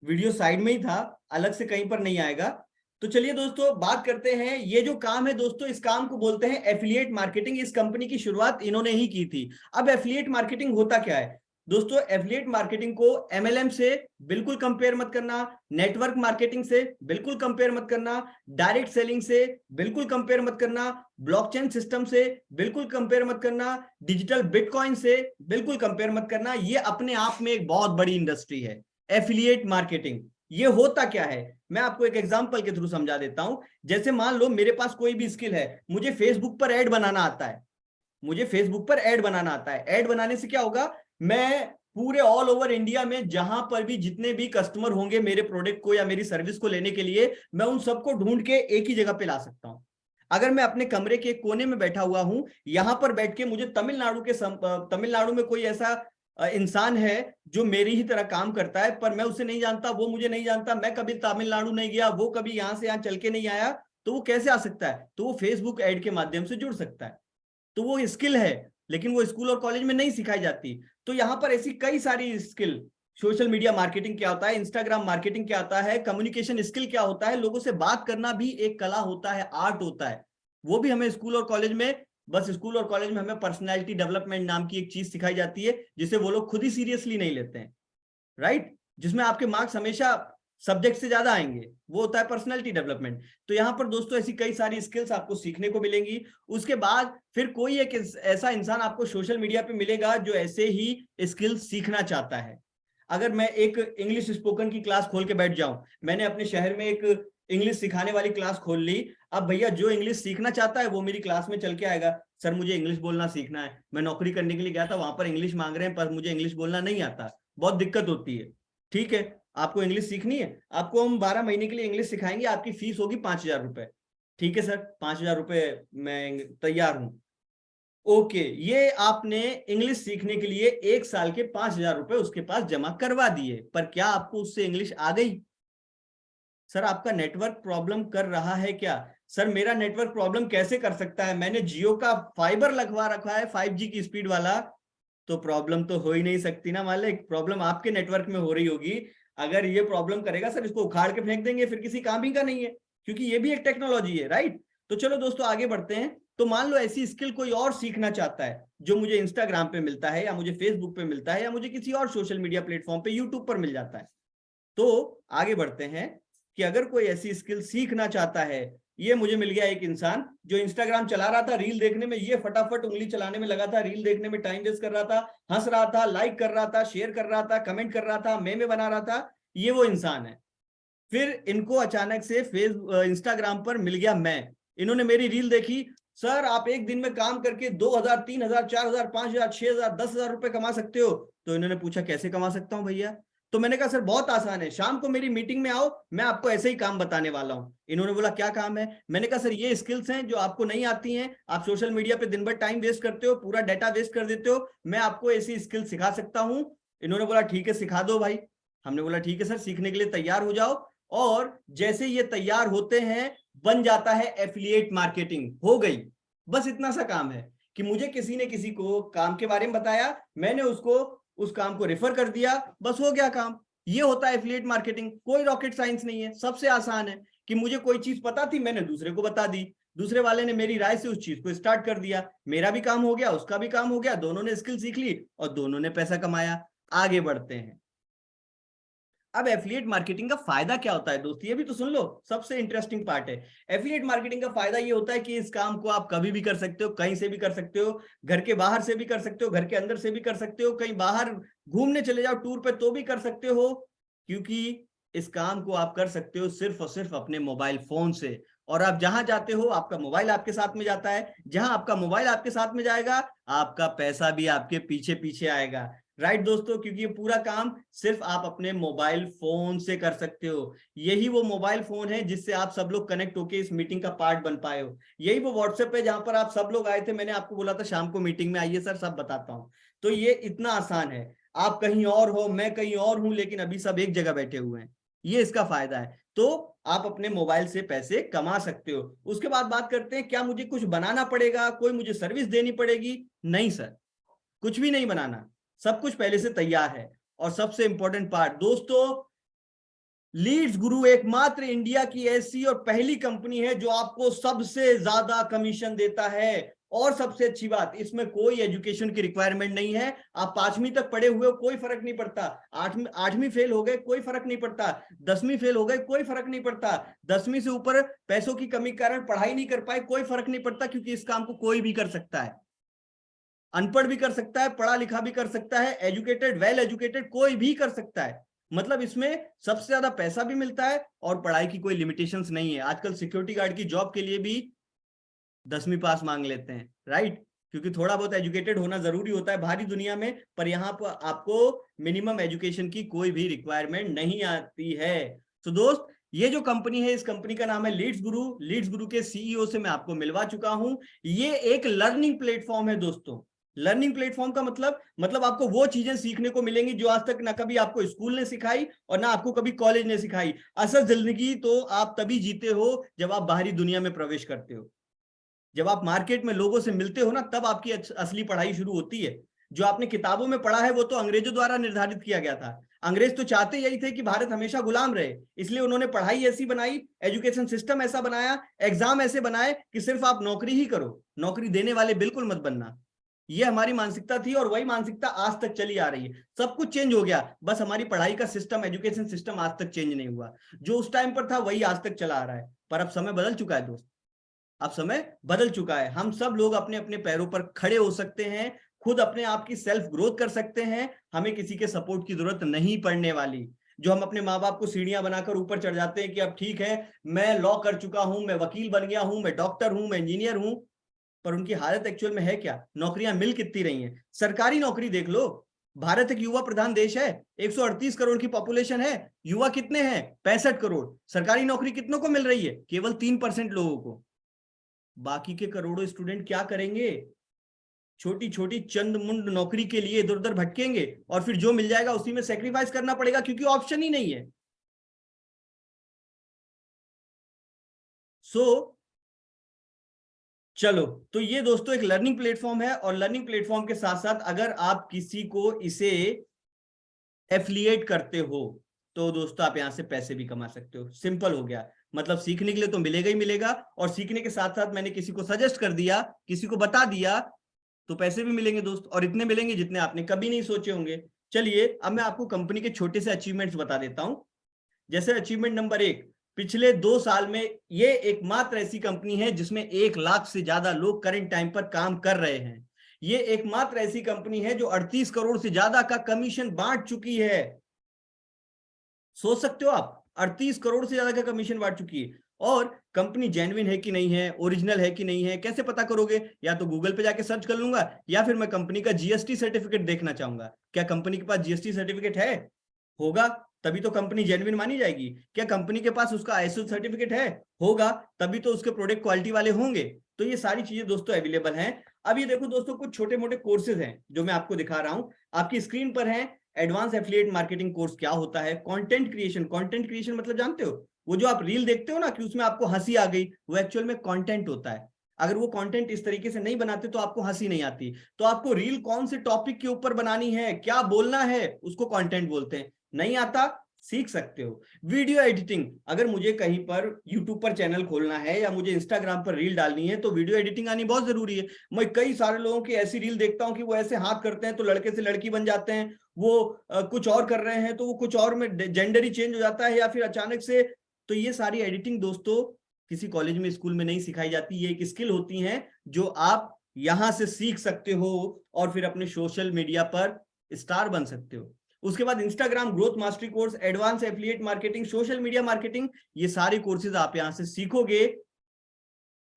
वीडियो साइड में ही था, अलग से कहीं पर नहीं आएगा। तो चलिए दोस्तों बात करते हैं। ये जो काम है दोस्तों, इस काम को बोलते हैं एफिलिएट मार्केटिंग। इस कंपनी की शुरुआत इन्होंने ही की थी। अब एफिलिएट मार्केटिंग होता क्या है दोस्तों? एफिलिएट मार्केटिंग को एमएलएम से बिल्कुल कंपेयर मत करना, नेटवर्क मार्केटिंग से बिल्कुल कंपेयर मत करना, डायरेक्ट सेलिंग से बिल्कुल कंपेयर मत करना, ब्लॉकचेन सिस्टम से बिल्कुल कंपेयर मत करना, डिजिटल बिटकॉइन से बिल्कुल कंपेयर मत करना। ये अपने आप में एक बहुत बड़ी इंडस्ट्री है एफिलिएट मार्केटिंग। ये होता क्या है, मैं आपको एक एग्जांपल के थ्रू समझा देता हूं। जैसे मान लो मेरे पास कोई भी स्किल है, मुझे फेसबुक पर ऐड बनाना आता है। मुझे फेसबुक पर ऐड बनाना आता है। ऐड बनाने से क्या होगा, मैं पूरे ऑल ओवर इंडिया में जहां पर भी जितने भी कस्टमर होंगे मेरे प्रोडक्ट को या मेरी सर्विस को लेने के लिए, मैं उन सबको ढूंढ के एक ही जगह पे ला सकता हूं। अगर मैं अपने कमरे के कोने में बैठा हुआ हूं, यहां पर बैठ के मुझे तमिलनाडु में कोई ऐसा इंसान है जो मेरी ही तरह काम करता है, पर मैं उसे नहीं जानता, वो मुझे नहीं जानता, मैं कभी तमिलनाडु नहीं गया, वो कभी यहां से यहां चल के नहीं आया, तो वो कैसे आ सकता है? तो वो फेसबुक ऐड के माध्यम से जुड़ सकता है। तो वो स्किल है, लेकिन वो स्कूल और कॉलेज में नहीं सिखाई जाती। तो यहां पर ऐसी कई सारी स्किल, सोशल मीडिया मार्केटिंग क्या होता है, इंस्टाग्राम मार्केटिंग क्या होता है, कम्युनिकेशन स्किल क्या होता है, लोगों से बात करना भी एक कला होता है, आर्ट होता है। वो भी हमें स्कूल और कॉलेज में, बस स्कूल और कॉलेज में हमें पर्सनैलिटी डेवलपमेंट नाम की एक चीज सिखाई जाती है, जिसे वो लोग खुद ही सीरियसली नहीं लेते हैं, राइट? जिसमें आपके मार्क्स हमेशा सब्जेक्ट से ज्यादा आएंगे, वो होता है पर्सनैलिटी डेवलपमेंट। तो यहाँ पर दोस्तों ऐसी कई सारी स्किल्स आपको सीखने को मिलेंगी। उसके बाद फिर कोई एक ऐसा इंसान आपको सोशल मीडिया पे मिलेगा जो ऐसे ही स्किल्स सीखना चाहता है। अगर मैं एक इंग्लिश स्पोकन की क्लास खोल के बैठ जाऊं, मैंने अपने शहर में एक इंग्लिश सिखाने वाली क्लास खोल ली। अब भैया जो इंग्लिश सीखना चाहता है वो मेरी क्लास में चल के आएगा, सर मुझे इंग्लिश बोलना सीखना है, मैं नौकरी करने के लिए गया था, वहां पर इंग्लिश मांग रहे हैं पर मुझे इंग्लिश बोलना नहीं आता, बहुत दिक्कत होती है। ठीक है, आपको इंग्लिश सीखनी है, आपको हम 12 महीने के लिए इंग्लिश सिखाएंगे, आपकी फीस होगी 5,000 रुपए। ठीक है सर, 5,000 रुपए मैं तैयार हूं। ओके, ये आपने इंग्लिश सीखने के लिए 1 साल के 5,000 रुपए उसके पास जमा करवा दिए, पर क्या आपको उससे इंग्लिश आ गई? सर आपका नेटवर्क प्रॉब्लम कर रहा है क्या? सर मेरा नेटवर्क प्रॉब्लम कैसे कर सकता है, मैंने जियो का फाइबर लगवा रखा है 5G की स्पीड वाला। तो प्रॉब्लम तो हो ही नहीं सकती ना मालिक, प्रॉब्लम आपके नेटवर्क में हो रही होगी। अगर ये प्रॉब्लम करेगा सर, इसको उखाड़ के फेंक देंगे, फिर किसी काम ही का नहीं है, क्योंकि ये भी एक टेक्नोलॉजी है, राइट? तो चलो दोस्तों आगे बढ़ते हैं। तो मान लो ऐसी स्किल कोई और सीखना चाहता है जो मुझे इंस्टाग्राम पे मिलता है, या मुझे फेसबुक पे मिलता है, या मुझे किसी और सोशल मीडिया प्लेटफॉर्म पे, यूट्यूब पर मिल जाता है। तो आगे बढ़ते हैं कि अगर कोई ऐसी स्किल सीखना चाहता है, ये मुझे मिल गया एक इंसान जो इंस्टाग्राम चला रहा था, रील देखने में ये फटाफट उंगली चलाने में लगा था, रील देखने में टाइम वेस्ट कर रहा था, हंस रहा था, लाइक कर रहा था, शेयर कर रहा था, कमेंट कर रहा था, मेमे बना रहा था, ये वो इंसान है। फिर इनको अचानक से इंस्टाग्राम पर मिल गया मैं, इन्होंने मेरी रील देखी, सर आप एक दिन में काम करके 2,000, 3,000, 4,000, 5,000, 6,000, 10,000 रुपए कमा सकते हो। तो इन्होंने पूछा कैसे कमा सकता हूं भैया? तो मैंने कहा सर बहुत आसान है, शाम को मेरी मीटिंग में आओ, मैं आपको ऐसे ही काम बताने वाला हूं। इन्होंने बोला क्या काम है? मैंने कहा सर ये स्किल्स हैं जो आपको नहीं आती हैं, आप सोशल मीडिया पे दिन भर टाइम वेस्ट करते हो, पूरा डाटा वेस्ट कर देते हो, मैं आपको ऐसी स्किल सिखा सकता हूं इन्होंने बोला ठीक है सिखा दो भाई। हमने बोला ठीक है सर, सीखने के लिए तैयार हो जाओ। और जैसे ये तैयार होते हैं बन जाता है एफिलिएट मार्केटिंग, हो गई। बस इतना सा काम है कि मुझे किसी ने किसी को काम के बारे में बताया, मैंने उसको उस काम को रेफर कर दिया, बस हो गया काम। ये होता है एफिलिएट मार्केटिंग, कोई रॉकेट साइंस नहीं है, सबसे आसान है कि मुझे कोई चीज पता थी, मैंने दूसरे को बता दी, दूसरे वाले ने मेरी राय से उस चीज को स्टार्ट कर दिया, मेरा भी काम हो गया, उसका भी काम हो गया, दोनों ने स्किल सीख ली और दोनों ने पैसा कमाया। आगे बढ़ते हैं। अब एफिलिएट मार्केटिंग का फायदा क्या होता है दोस्त, ये भी तो सुन लो, सबसे इंटरेस्टिंग पार्ट है। एफिलिएट मार्केटिंग का फायदा ये होता है कि इस काम को आप कभी भी कर सकते हो, कहीं से भी कर सकते हो, घर के बाहर से भी कर सकते हो, घर के अंदर से भी कर सकते हो, कहीं बाहर घूमने चले जाओ टूर पे तो भी कर सकते हो, क्योंकि इस काम को आप कर सकते हो सिर्फ और सिर्फ अपने मोबाइल फोन से। और आप जहां जाते हो आपका मोबाइल आपके साथ में जाता है, जहां आपका मोबाइल आपके साथ में जाएगा आपका पैसा भी आपके पीछे पीछे आएगा। राइट दोस्तों, क्योंकि ये पूरा काम सिर्फ आप अपने मोबाइल फोन से कर सकते हो। यही वो मोबाइल फोन है जिससे आप सब लोग कनेक्ट होके इस मीटिंग का पार्ट बन पाए हो। यही वो व्हाट्सएप है जहां पर आप सब लोग आए थे, मैंने आपको बोला था शाम को मीटिंग में आइए सर, सब बताता हूं। तो ये इतना आसान है। आप कहीं और हो, मैं कहीं और हूं, लेकिन अभी सब एक जगह बैठे हुए हैं। ये इसका फायदा है। तो आप अपने मोबाइल से पैसे कमा सकते हो। उसके बाद बात करते हैं, क्या मुझे कुछ बनाना पड़ेगा, कोई मुझे सर्विस देनी पड़ेगी? नहीं सर, कुछ भी नहीं बनाना, सब कुछ पहले से तैयार है। और सबसे इंपॉर्टेंट पार्ट दोस्तों, लीड्स गुरु एकमात्र इंडिया की ऐसी और पहली कंपनी है जो आपको सबसे ज्यादा कमीशन देता है। और सबसे अच्छी बात, इसमें कोई एजुकेशन की रिक्वायरमेंट नहीं है। आप 5वीं तक पढ़े हुए हो कोई फर्क नहीं पड़ता, 8वीं फेल हो गए कोई फर्क नहीं पड़ता, 10वीं फेल हो गए कोई फर्क नहीं पड़ता, 10वीं से ऊपर पैसों की कमी के कारण पढ़ाई नहीं कर पाए कोई फर्क नहीं पड़ता, क्योंकि इस काम को कोई भी कर सकता है। अनपढ़ भी कर सकता है, पढ़ा लिखा भी कर सकता है, एजुकेटेड वेल एजुकेटेड कोई भी कर सकता है। मतलब इसमें सबसे ज्यादा पैसा भी मिलता है और पढ़ाई की कोई लिमिटेशंस नहीं है। आजकल सिक्योरिटी गार्ड की जॉब के लिए भी 10वीं पास मांग लेते हैं, राइट, क्योंकि थोड़ा बहुत एजुकेटेड होना जरूरी होता है भारी दुनिया में। पर यहाँ पर आपको मिनिमम एजुकेशन की कोई भी रिक्वायरमेंट नहीं आती है। तो दोस्त, ये जो कंपनी है, इस कंपनी का नाम है लीड्स गुरु। लीड्स गुरु के सीईओ से मैं आपको मिलवा चुका हूं। ये एक लर्निंग प्लेटफॉर्म है दोस्तों। लर्निंग प्लेटफॉर्म का मतलब आपको वो चीजें सीखने को मिलेंगी जो आज तक ना कभी आपको स्कूल ने सिखाई और ना आपको कभी कॉलेज ने सिखाई। असल जिंदगी तो आप तभी जीते हो जब आप बाहरी दुनिया में प्रवेश करते हो, जब आप मार्केट में लोगों से मिलते हो ना, तब आपकी असली पढ़ाई शुरू होती है। जो आपने किताबों में पढ़ा है वो तो अंग्रेजों द्वारा निर्धारित किया गया था। अंग्रेज तो चाहते यही थे कि भारत हमेशा गुलाम रहे, इसलिए उन्होंने पढ़ाई ऐसी बनाई, एजुकेशन सिस्टम ऐसा बनाया, एग्जाम ऐसे बनाए कि सिर्फ आप नौकरी ही करो, नौकरी देने वाले बिल्कुल मत बनना। ये हमारी मानसिकता थी और वही मानसिकता आज तक चली आ रही है। सब कुछ चेंज हो गया, बस हमारी पढ़ाई का सिस्टम, एजुकेशन सिस्टम आज तक चेंज नहीं हुआ। जो उस टाइम पर था वही आज तक चला आ रहा है। पर अब समय बदल चुका है दोस्त, अब समय बदल चुका है। हम सब लोग अपने अपने पैरों पर खड़े हो सकते हैं, खुद अपने आप की सेल्फ ग्रोथ कर सकते हैं। हमें किसी के सपोर्ट की जरूरत नहीं पड़ने वाली। जो हम अपने माँ बाप को सीढ़ियां बनाकर ऊपर चढ़ जाते हैं कि अब ठीक है, मैं लॉ कर चुका हूं, मैं वकील बन गया हूं, मैं डॉक्टर हूं, मैं इंजीनियर हूं, पर उनकी हालत एक्चुअल में है क्या? नौकरियां मिल कितनी रही हैं? सरकारी नौकरी देख लो। भारत एक युवा प्रधान देश है, 138 करोड़ की पॉपुलेशन है, युवा कितने हैं? 65 करोड़। सरकारी नौकरी कितनों को मिल रही है? केवल 3% लोगों को। बाकी के करोड़ों स्टूडेंट क्या करेंगे? छोटी छोटी चंद मुंड नौकरी के लिए इधर उधर भटकेंगे और फिर जो मिल जाएगा उसी में सेक्रीफाइस करना पड़ेगा, क्योंकि ऑप्शन ही नहीं है। चलो, तो ये दोस्तों एक लर्निंग प्लेटफॉर्म है। और लर्निंग प्लेटफॉर्म के साथ साथ अगर आप किसी को इसे एफिलिएट करते हो तो दोस्तों आप यहां से पैसे भी कमा सकते हो। सिंपल हो गया। मतलब सीखने के लिए तो मिलेगा ही मिलेगा, और सीखने के साथ साथ मैंने किसी को सजेस्ट कर दिया, किसी को बता दिया, तो पैसे भी मिलेंगे दोस्त, और इतने मिलेंगे जितने आपने कभी नहीं सोचे होंगे। चलिए अब मैं आपको कंपनी के छोटे से अचीवमेंट्स बता देता हूं। जैसे अचीवमेंट नंबर 1, पिछले 2 साल में ये एकमात्र ऐसी कंपनी है जिसमें 1 लाख से ज्यादा लोग करंट टाइम पर काम कर रहे हैं। ये एकमात्र ऐसी कंपनी है जो 38 करोड़ से ज्यादा का कमीशन बांट चुकी है। सोच सकते हो आप, 38 करोड़ से ज्यादा का कमीशन बांट चुकी है। और कंपनी जेन्युइन है कि नहीं है, ओरिजिनल है कि नहीं है, कैसे पता करोगे? या तो गूगल पे जाके सर्च कर लूंगा, या फिर मैं कंपनी का जीएसटी सर्टिफिकेट देखना चाहूंगा। क्या कंपनी के पास जीएसटी सर्टिफिकेट है? होगा, तभी तो कंपनी जेन्युइन मानी जाएगी। क्या कंपनी के पास उसका आईएसओ सर्टिफिकेट है? होगा, तभी तो उसके प्रोडक्ट क्वालिटी वाले होंगे। तो ये सारी चीजें दोस्तों अवेलेबल हैं। अब ये देखो दोस्तों, कुछ छोटे मोटे कोर्सेज हैं जो मैं आपको दिखा रहा हूं, आपकी स्क्रीन पर हैं। एडवांस एफिलिएट मार्केटिंग कोर्स क्या होता है, कंटेंट क्रिएशन मतलब जानते हो, वो जो आप रील देखते हो ना कि उसमें आपको हंसी आ गई, वो एक्चुअल में कंटेंट होता है। अगर वो कंटेंट इस तरीके से नहीं बनाते तो आपको हंसी नहीं आती। तो आपको रील कौन से टॉपिक के ऊपर बनानी है, क्या बोलना है, उसको कंटेंट बोलते हैं। नहीं आता, सीख सकते हो। वीडियो एडिटिंग, अगर मुझे कहीं पर यूट्यूब पर चैनल खोलना है या मुझे इंस्टाग्राम पर रील डालनी है तो वीडियो एडिटिंग आनी बहुत जरूरी है। मैं कई सारे लोगों की ऐसी रील देखता हूं कि वो ऐसे हाथ करते हैं तो लड़के से लड़की बन जाते हैं, वो कुछ और कर रहे हैं तो वो कुछ और में जेंडर ही चेंज हो जाता है या फिर अचानक से। तो ये सारी एडिटिंग दोस्तों किसी कॉलेज में स्कूल में नहीं सिखाई जाती, ये एक स्किल होती है जो आप यहां से सीख सकते हो और फिर अपने सोशल मीडिया पर स्टार बन सकते हो। उसके बाद Instagram growth mastery course, advance affiliate marketing, social media marketing, ये सारे कोर्सेज आप यहां से सीखोगे।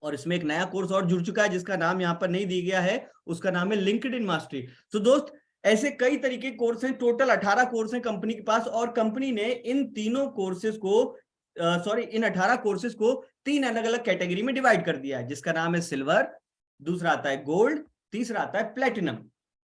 और इसमें एक नया कोर्स और जुड़ चुका है जिसका नाम यहां पर नहीं दिया गया है, उसका नाम है लिंक्डइन मास्टरी। तो दोस्त ऐसे कई तरीके के कोर्स हैं, टोटल 18 कोर्स हैं कंपनी के पास, और कंपनी ने इन तीनों कोर्सेज को इन 18 कोर्सेज को 3 अलग अलग कैटेगरी में डिवाइड कर दिया है, जिसका नाम है सिल्वर, दूसरा आता है गोल्ड, तीसरा आता है प्लेटिनम।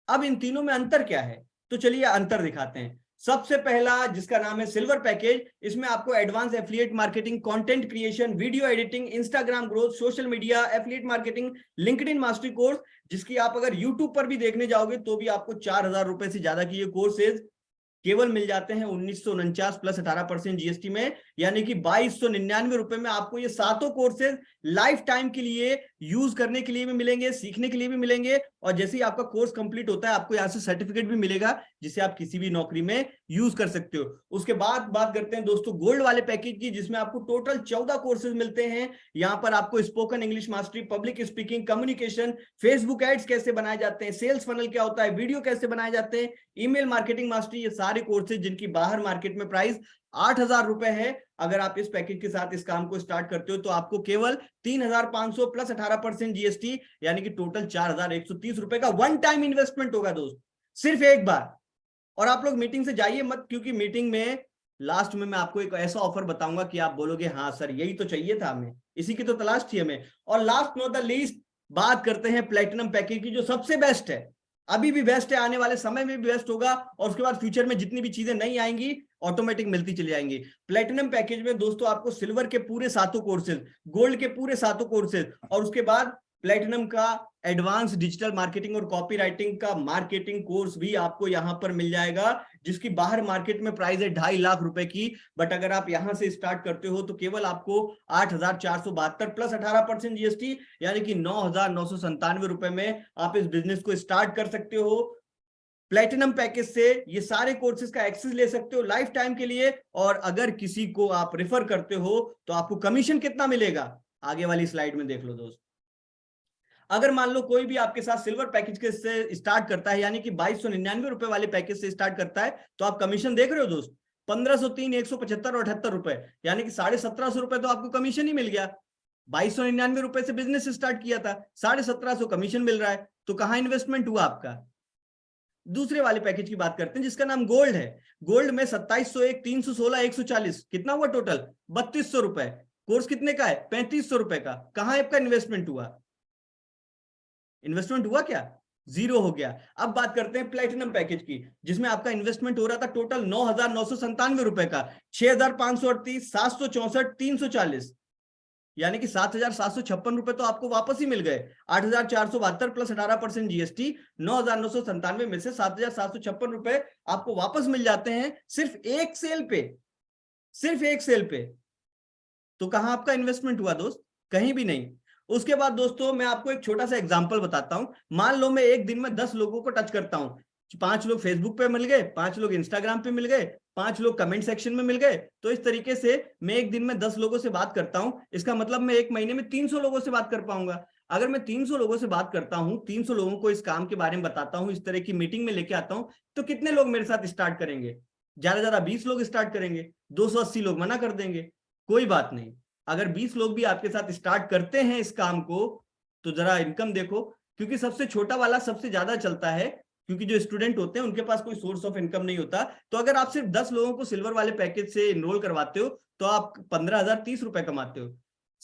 अब इन तीनों में अंतर क्या है, तो चलिए अंतर दिखाते हैं। सबसे पहला जिसका नाम है सिल्वर पैकेज, इसमें आपको advance affiliate marketing, content creation, video editing, Instagram growth, social media, affiliate marketing, LinkedIn mastery course, जिसकी आप अगर यूट्यूब पर भी देखने जाओगे तो भी आपको 4,000 रुपए से ज्यादा की ये कोर्सेज केवल मिल जाते हैं 1949 प्लस 18% जीएसटी में, यानी कि 2299 रुपए में आपको ये सातों कोर्सेज लाइफ टाइम के लिए यूज करने के लिए भी मिलेंगे, सीखने के लिए भी मिलेंगे। और जैसे ही आपका कोर्स कंप्लीट होता है आपको यहाँ से सर्टिफिकेट भी मिलेगा जिसे आप किसी भी नौकरी में यूज कर सकते हो। उसके बाद बात करते हैं दोस्तों गोल्ड वाले पैकेज की, जिसमें आपको टोटल 14 कोर्सेज मिलते हैं। यहाँ पर आपको spoken English mastery, public speaking, communication, Facebook ads कैसे बनाए जाते हैं, सेल्स फनल क्या होता है, वीडियो कैसे बनाए जाते हैं, ईमेल मार्केटिंग मास्टरी, ये सारे कोर्सेज जिनकी बाहर मार्केट में प्राइस 8,000 रुपए है। अगर आप इस पैकेज के साथ इस काम को स्टार्ट करते हो तो आपको केवल 3,500 प्लस 18% जीएसटी, यानी कि टोटल 4,130 रुपए का वन टाइम इन्वेस्टमेंट होगा दोस्त, सिर्फ एक बार। और आप लोग मीटिंग से जाइए मत, क्योंकि मीटिंग में लास्ट में मैं आपको एक ऐसा ऑफर बताऊंगा कि आप बोलोगे हाँ सर यही तो चाहिए था हमें, इसी की तो तलाश थी हमें। और लास्ट नॉट द लीस्ट बात करते हैं प्लेटिनम पैकेज की, जो सबसे बेस्ट है, अभी भी बेस्ट है, आने वाले समय में भी बेस्ट होगा, और उसके बाद फ्यूचर में जितनी भी चीजें नहीं आएंगी ऑटोमेटिक मिलती चली जाएंगी। प्लेटिनम पैकेज में दोस्तों आपको सिल्वर के पूरे सातों कोर्सेज, गोल्ड के पूरे सातों कोर्सेज, और उसके बाद प्लेटिनम का एडवांस डिजिटल मार्केटिंग और कॉपी राइटिंग का मार्केटिंग कोर्स भी आपको यहां पर मिल जाएगा, जिसकी बाहर मार्केट में प्राइस है 2.5 लाख रुपए की। बट अगर आप यहां से स्टार्ट करते हो तो केवल आपको 8,472 प्लस 18% जीएसटी, यानी कि 9,997 रुपए में आप इस बिजनेस को स्टार्ट कर सकते हो। प्लेटिनम पैकेज से ये सारे कोर्सेज का एक्सेस ले सकते हो लाइफ टाइम के लिए। और अगर किसी को आप रेफर करते हो तो आपको कमीशन कितना मिलेगा, आगे वाली स्लाइड में देख लो दोस्त। अगर मान लो कोई भी आपके साथ सिल्वर पैकेज के से स्टार्ट करता है, यानी कि 2299 रुपए वाले पैकेज से स्टार्ट करता है, तो आप कमीशन देख रहे हो दोस्त, 1503, 175 और 78 रुपए, यानी कि 1750 रुपए तो आपको कमीशन ही मिल गया। 2299 रुपए से बिजनेस स्टार्ट किया था, 1750 कमीशन मिल रहा है, तो कहां इन्वेस्टमेंट हुआ आपका। दूसरे वाले पैकेज की बात करते हैं जिसका नाम गोल्ड है। गोल्ड में 2701, 316, 140, कितना हुआ टोटल 3200 रुपए। कोर्स कितने का है 3500 रुपए का। कहां आपका इन्वेस्टमेंट हुआ, इन्वेस्टमेंट हुआ क्या, जीरो हो गया। अब बात करते हैं प्लेटिनम पैकेज की, जिसमें आपका इन्वेस्टमेंट हो रहा था टोटल 9,997 रुपए का, 6,538, 764, 340, यानी कि 7,756 रुपए तो आपको वापस ही मिल गए। 8,472 प्लस 18% जीएसटी, 9,997 में से 7,756 रुपए आपको वापस मिल जाते हैं सिर्फ एक सेल पे, सिर्फ एक सेल पे। तो कहां आपका इन्वेस्टमेंट हुआ दोस्त, कहीं भी नहीं। उसके बाद दोस्तों मैं आपको एक छोटा सा एग्जांपल बताता हूं। मान लो मैं एक दिन में 10 लोगों को टच करता हूं, 5 लोग फेसबुक पे मिल गए, 5 लोग इंस्टाग्राम पे मिल गए, 5 लोग कमेंट सेक्शन में मिल गए। तो इस तरीके से मैं एक दिन में 10 लोगों से बात करता हूं, इसका मतलब मैं एक महीने में 300 लोगों से बात कर पाऊंगा। अगर मैं 300 लोगों से बात करता हूं, 300 लोगों को इस काम के बारे में बताता हूं, इस तरह की मीटिंग में लेके आता हूं, तो कितने लोग मेरे साथ स्टार्ट करेंगे, ज्यादा 20 लोग स्टार्ट करेंगे, 280 लोग मना कर देंगे। कोई बात नहीं, अगर 20 लोग भी आपके साथ स्टार्ट करते हैं इस काम को, तो जरा इनकम देखो, क्योंकि सबसे छोटा वाला सबसे ज्यादा चलता है, क्योंकि जो स्टूडेंट होते हैं उनके पास कोई सोर्स ऑफ इनकम नहीं होता। तो अगर आप सिर्फ 10 लोगों को सिल्वर वाले पैकेज से एनरोल करवाते हो तो आप 15,030 रुपए कमाते हो।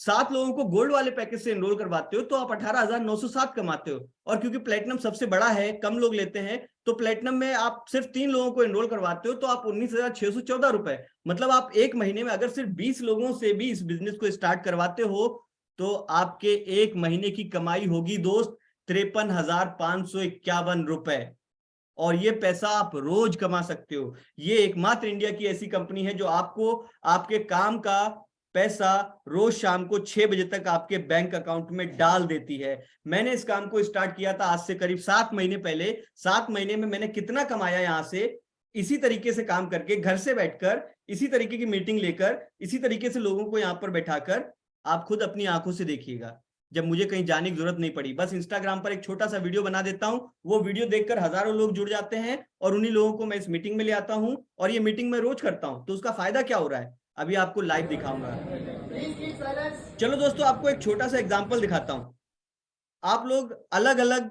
7 लोगों को गोल्ड वाले पैकेज से एनरोल करवाते हो तो आप 18,907 कमाते हो। और क्योंकि प्लेटिनम सबसे बड़ा है, कम लोग लेते हैं, तो प्लेटिनम में आप सिर्फ 3 लोगों को एनरोल करवाते हो तो आप 19,614 रुपए, मतलब आप एक महीने में अगर सिर्फ 20 लोगों से भी इस बिजनेस को स्टार्ट करवाते हो तो आपके एक महीने की कमाई होगी दोस्त 53,551 रुपए। और ये पैसा आप रोज कमा सकते हो। ये एकमात्र इंडिया की ऐसी कंपनी है जो आपको आपके काम का पैसा रोज शाम को 6 बजे तक आपके बैंक अकाउंट में डाल देती है। मैंने इस काम को स्टार्ट किया था आज से करीब 7 महीने पहले। 7 महीने में मैंने कितना कमाया यहां से, इसी तरीके से काम करके, घर से बैठकर, इसी तरीके की मीटिंग लेकर, इसी तरीके से लोगों को यहां पर बैठाकर, आप खुद अपनी आंखों से देखिएगा। जब मुझे कहीं जाने की जरूरत नहीं पड़ी, बस इंस्टाग्राम पर एक छोटा सा वीडियो बना देता हूं, वो वीडियो देखकर हजारों लोग जुड़ जाते हैं और उन्हीं लोगों को मैं इस मीटिंग में ले आता हूं और ये मीटिंग मैं रोज करता हूं। तो उसका फायदा क्या हो रहा है अभी आपको लाइव दिखाऊंगा। चलो दोस्तों, आपको एक छोटा सा एग्जांपल दिखाता हूं। आप लोग अलग अलग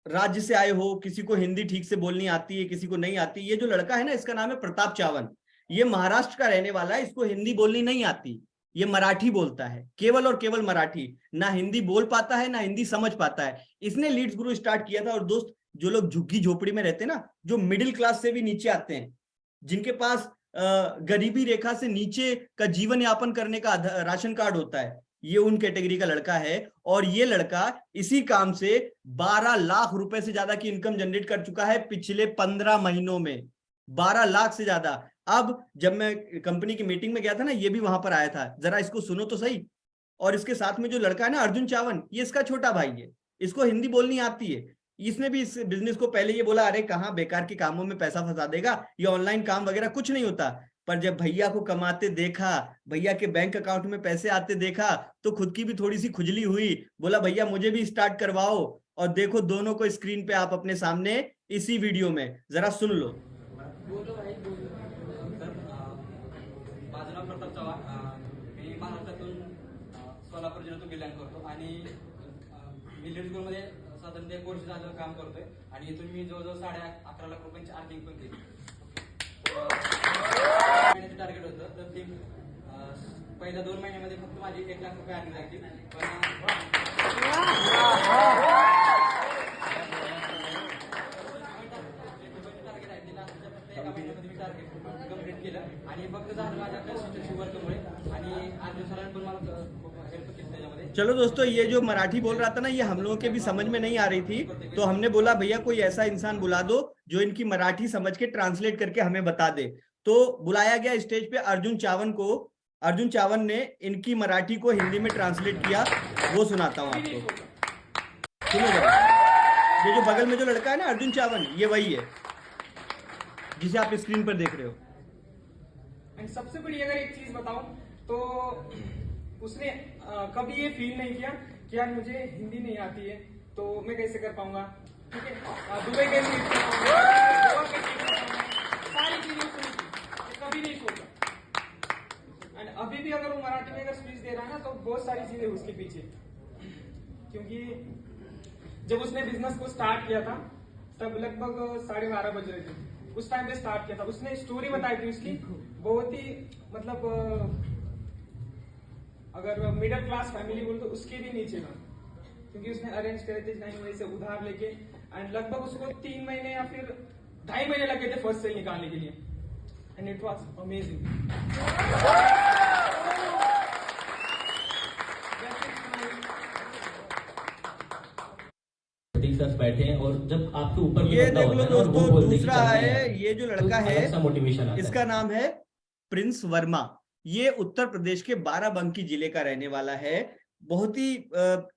राज्य से आए हो, किसी को हिंदी ठीक से बोलनी आती है, किसी को नहीं आती। ये जो लड़का है ना, इसका नाम है प्रताप चावन। ये महाराष्ट्र का रहने वाला है। इसको हिंदी बोलनी नहीं आती, ये मराठी बोलता है, केवल और केवल मराठी। ना हिंदी बोल पाता है, ना हिंदी समझ पाता है। इसने लीड्स गुरु स्टार्ट किया था। और दोस्त, जो लोग झुग्गी झोपड़ी में रहते हैं ना, जो मिडिल क्लास से भी नीचे आते हैं, जिनके पास गरीबी रेखा से नीचे का जीवन यापन करने का राशन कार्ड होता है, ये उन कैटेगरी का लड़का है। और ये लड़का इसी काम से 12 लाख रुपए से ज्यादा की इनकम जनरेट कर चुका है पिछले 15 महीनों में। 12 लाख से ज्यादा। अब जब मैं कंपनी की मीटिंग में गया था ना, ये भी वहां पर आया था, जरा इसको सुनो तो सही। और इसके साथ में जो लड़का है ना, अर्जुन चावन, ये इसका छोटा भाई है। इसको हिंदी बोलनी आती है। इसने भी इस बिजनेस को पहले ये बोला, अरे कहाँ बेकार के कामों में पैसा फंसा देगा, ये ऑनलाइन काम वगैरह कुछ नहीं होता। पर जब भैया को कमाते देखा, भैया के बैंक अकाउंट में पैसे आते देखा, तो खुद की भी थोड़ी सी खुजली हुई। बोला भैया मुझे भी स्टार्ट करवाओ। और देखो दोनों को स्क्रीन पे आप अपने सामने इसी वीडियो में जरा सुन लो। माझं नाव प्रताप चव्हाण, मी महाराष्ट्रातून सोलापूर जिल्ह्यातून बिलॉंग करतो आणि मी लीड स्कूलमध्ये साधारणतः 1 वर्ष झालं काम करतोय आणि इथून मी जवळजवळ 11.5 लाख रुपयांची अर्निंग पण केली. महिन्याचं टार्गेट होतं, तर ते पहिल्या 2 महिन्यामध्ये फक्त माझी 1 लाख रुपये अर्निंग झाली. टार्गेट आहे तिला फक्त एका महिन्यामध्ये मी टार्गेट कंप्लीट केलं आणि फक्त झालं माझ्या कन्सिस्टन्सी वर्कमुळे आणि आज सरांनी पण मला हेल्प केली त्याच्यामध्ये. चलो दोस्तों, ये जो मराठी बोल रहा था ना, ये हम लोगों के भी समझ में नहीं आ रही थी। तो हमने बोला भैया कोई ऐसा इंसान बुला दो जो इनकी मराठी समझ के ट्रांसलेट करके हमें बता दे। तो बुलाया गया स्टेज पे अर्जुन चावन को। अर्जुन चावन ने इनकी मराठी को हिंदी में ट्रांसलेट किया, वो सुनाता हूँ आपको, सुनो जरा। ये जो बगल में जो लड़का है ना, अर्जुन चावन, ये वही है जिसे आप स्क्रीन पर देख रहे हो। सबसे बड़ी अगर एक चीज बताऊं तो उसने कभी ये फील नहीं किया कि यार मुझे हिंदी नहीं आती है तो मैं कैसे कर पाऊंगा, ठीक है, दुबई कैसे कर पाऊंगा, गोवा कैसे कर पाऊंगा, सारी चीजें सुनी थी, कभी नहीं सोचा। एंड अभी भी अगर वो मराठी में अगर स्पीच दे रहा है ना, तो बहुत सारी चीजें उसके पीछे, क्योंकि जब उसने बिजनेस को स्टार्ट किया था तब लगभग 12:30 बज रहे थे। उस टाइम पे स्टार्ट किया था। उसने स्टोरी बताई थी उसकी, बहुत ही मतलब अगर मिडिल क्लास फैमिली बोल तो उसके भी नीचे था, क्योंकि उसने अरेंज करे थे 9 महीने से उधार लेके। एंड लगभग उसको 3 महीने या फिर 2.5 महीने लगे थे फर्स्ट सेल निकालने के लिए। And it was amazing. Sir बैठे हैं और जब आपके ऊपर ये देख लो दोस्तों, दूसरा है ये जो लड़का है, मोटिवेशन इसका नाम है प्रिंस वर्मा। ये उत्तर प्रदेश के बाराबंकी जिले का रहने वाला है। बहुत ही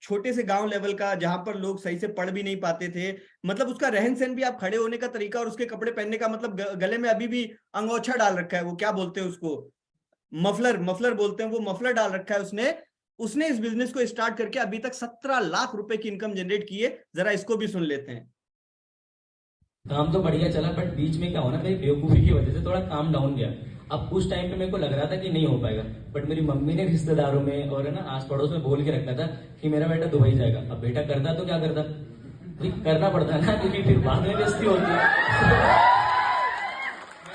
छोटे से गांव लेवल का, जहां पर लोग सही से पढ़ भी नहीं पाते थे। मतलब उसका रहन सहन भी, आप खड़े होने का तरीका और उसके कपड़े पहनने का, मतलब गले में अभी भी अंगोछा डाल रखा है, वो क्या बोलते हैं उसको, मफलर बोलते हैं, वो मफलर डाल रखा है उसने इस बिजनेस को स्टार्ट करके अभी तक 17 लाख रुपए की इनकम जनरेट की है। जरा इसको भी सुन लेते हैं। काम तो बढ़िया चला, बट बीच में क्या होना, मेरी बेवकूफी की वजह से थोड़ा काम डाउन गया। अब उस टाइम पे मेरे को लग रहा था कि नहीं हो पाएगा, बट मेरी मम्मी ने रिश्तेदारों में और है ना आस पड़ोस में बोल के रखा था कि मेरा बेटा दुबई जाएगा। अब बेटा करता तो क्या करता, करना पड़ता है ना, क्योंकि फिर बाद में बेइज्जती होती है। मैंने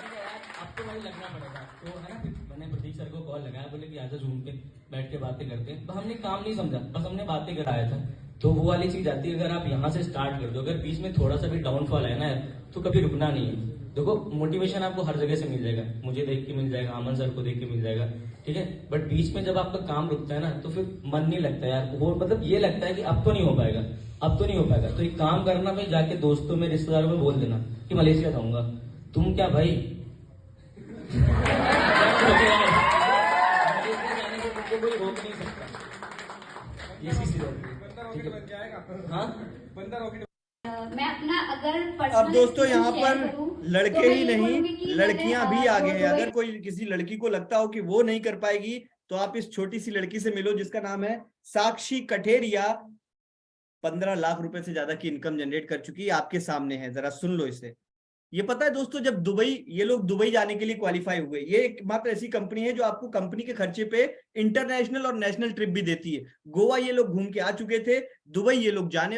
कहा यार अब तो वही लगना पड़ेगा, तो है ना। फिर मैंने प्रतीक सर को कॉल लगाया, बोले कि आजा जूम पे बैठ के बातें करते हैं। तो हमने काम नहीं समझा, बस हमने बातें कराया था। तो वो वाली चीज आती है, अगर आप यहाँ से स्टार्ट कर दो, अगर बीच में थोड़ा सा भी डाउनफॉल है ना, तो कभी रुकना नहीं है। देखो मोटिवेशन आपको हर जगह से मिल जाएगा, मुझे देख के मिल जाएगा, अमन सर को देख के मिल जाएगा, ठीक है। बट बीच में जब आपका काम रुकता है ना तो फिर मन नहीं लगता यार, वो मतलब ये लगता है कि अब तो नहीं हो पाएगा, अब तो नहीं हो पाएगा। तो एक काम करना भाई, जाके दोस्तों में रिश्तेदारों में बोल देना कि मलेशिया जाऊंगा। तुम क्या भाई मलेशिया जाने को तुमको कोई रोक नहीं सकता, ये चीज ठीक है। हाँ मैं अपना अगर अब पर्सनल दोस्तों एक्सपीरियंस यहाँ शेयर पर करूं, लड़के तो मैं ही ये नहीं, बोलूंगी कि लड़कियां मैंने, भी आगे जो हैं। दुबई- अगर कोई किसी लड़की को लगता हो कि वो नहीं कर पाएगी, तो आप इस छोटी सी लड़की से मिलो जिसका नाम है साक्षी कठेरिया। 15 लाख रुपए से ज्यादा की इनकम जनरेट कर चुकी है, आपके सामने है, जरा सुन लो इसे। ये पता है दोस्तों, जब दुबई, ये लोग दुबई जाने के लिए क्वालिफाई हुए, ये एकमात्र ऐसी कंपनी है जो आपको कंपनी के खर्चे पे इंटरनेशनल और नेशनल ट्रिप भी देती है। गोवा ये लोग घूम के आ चुके थे, दुबई ये लोग जाने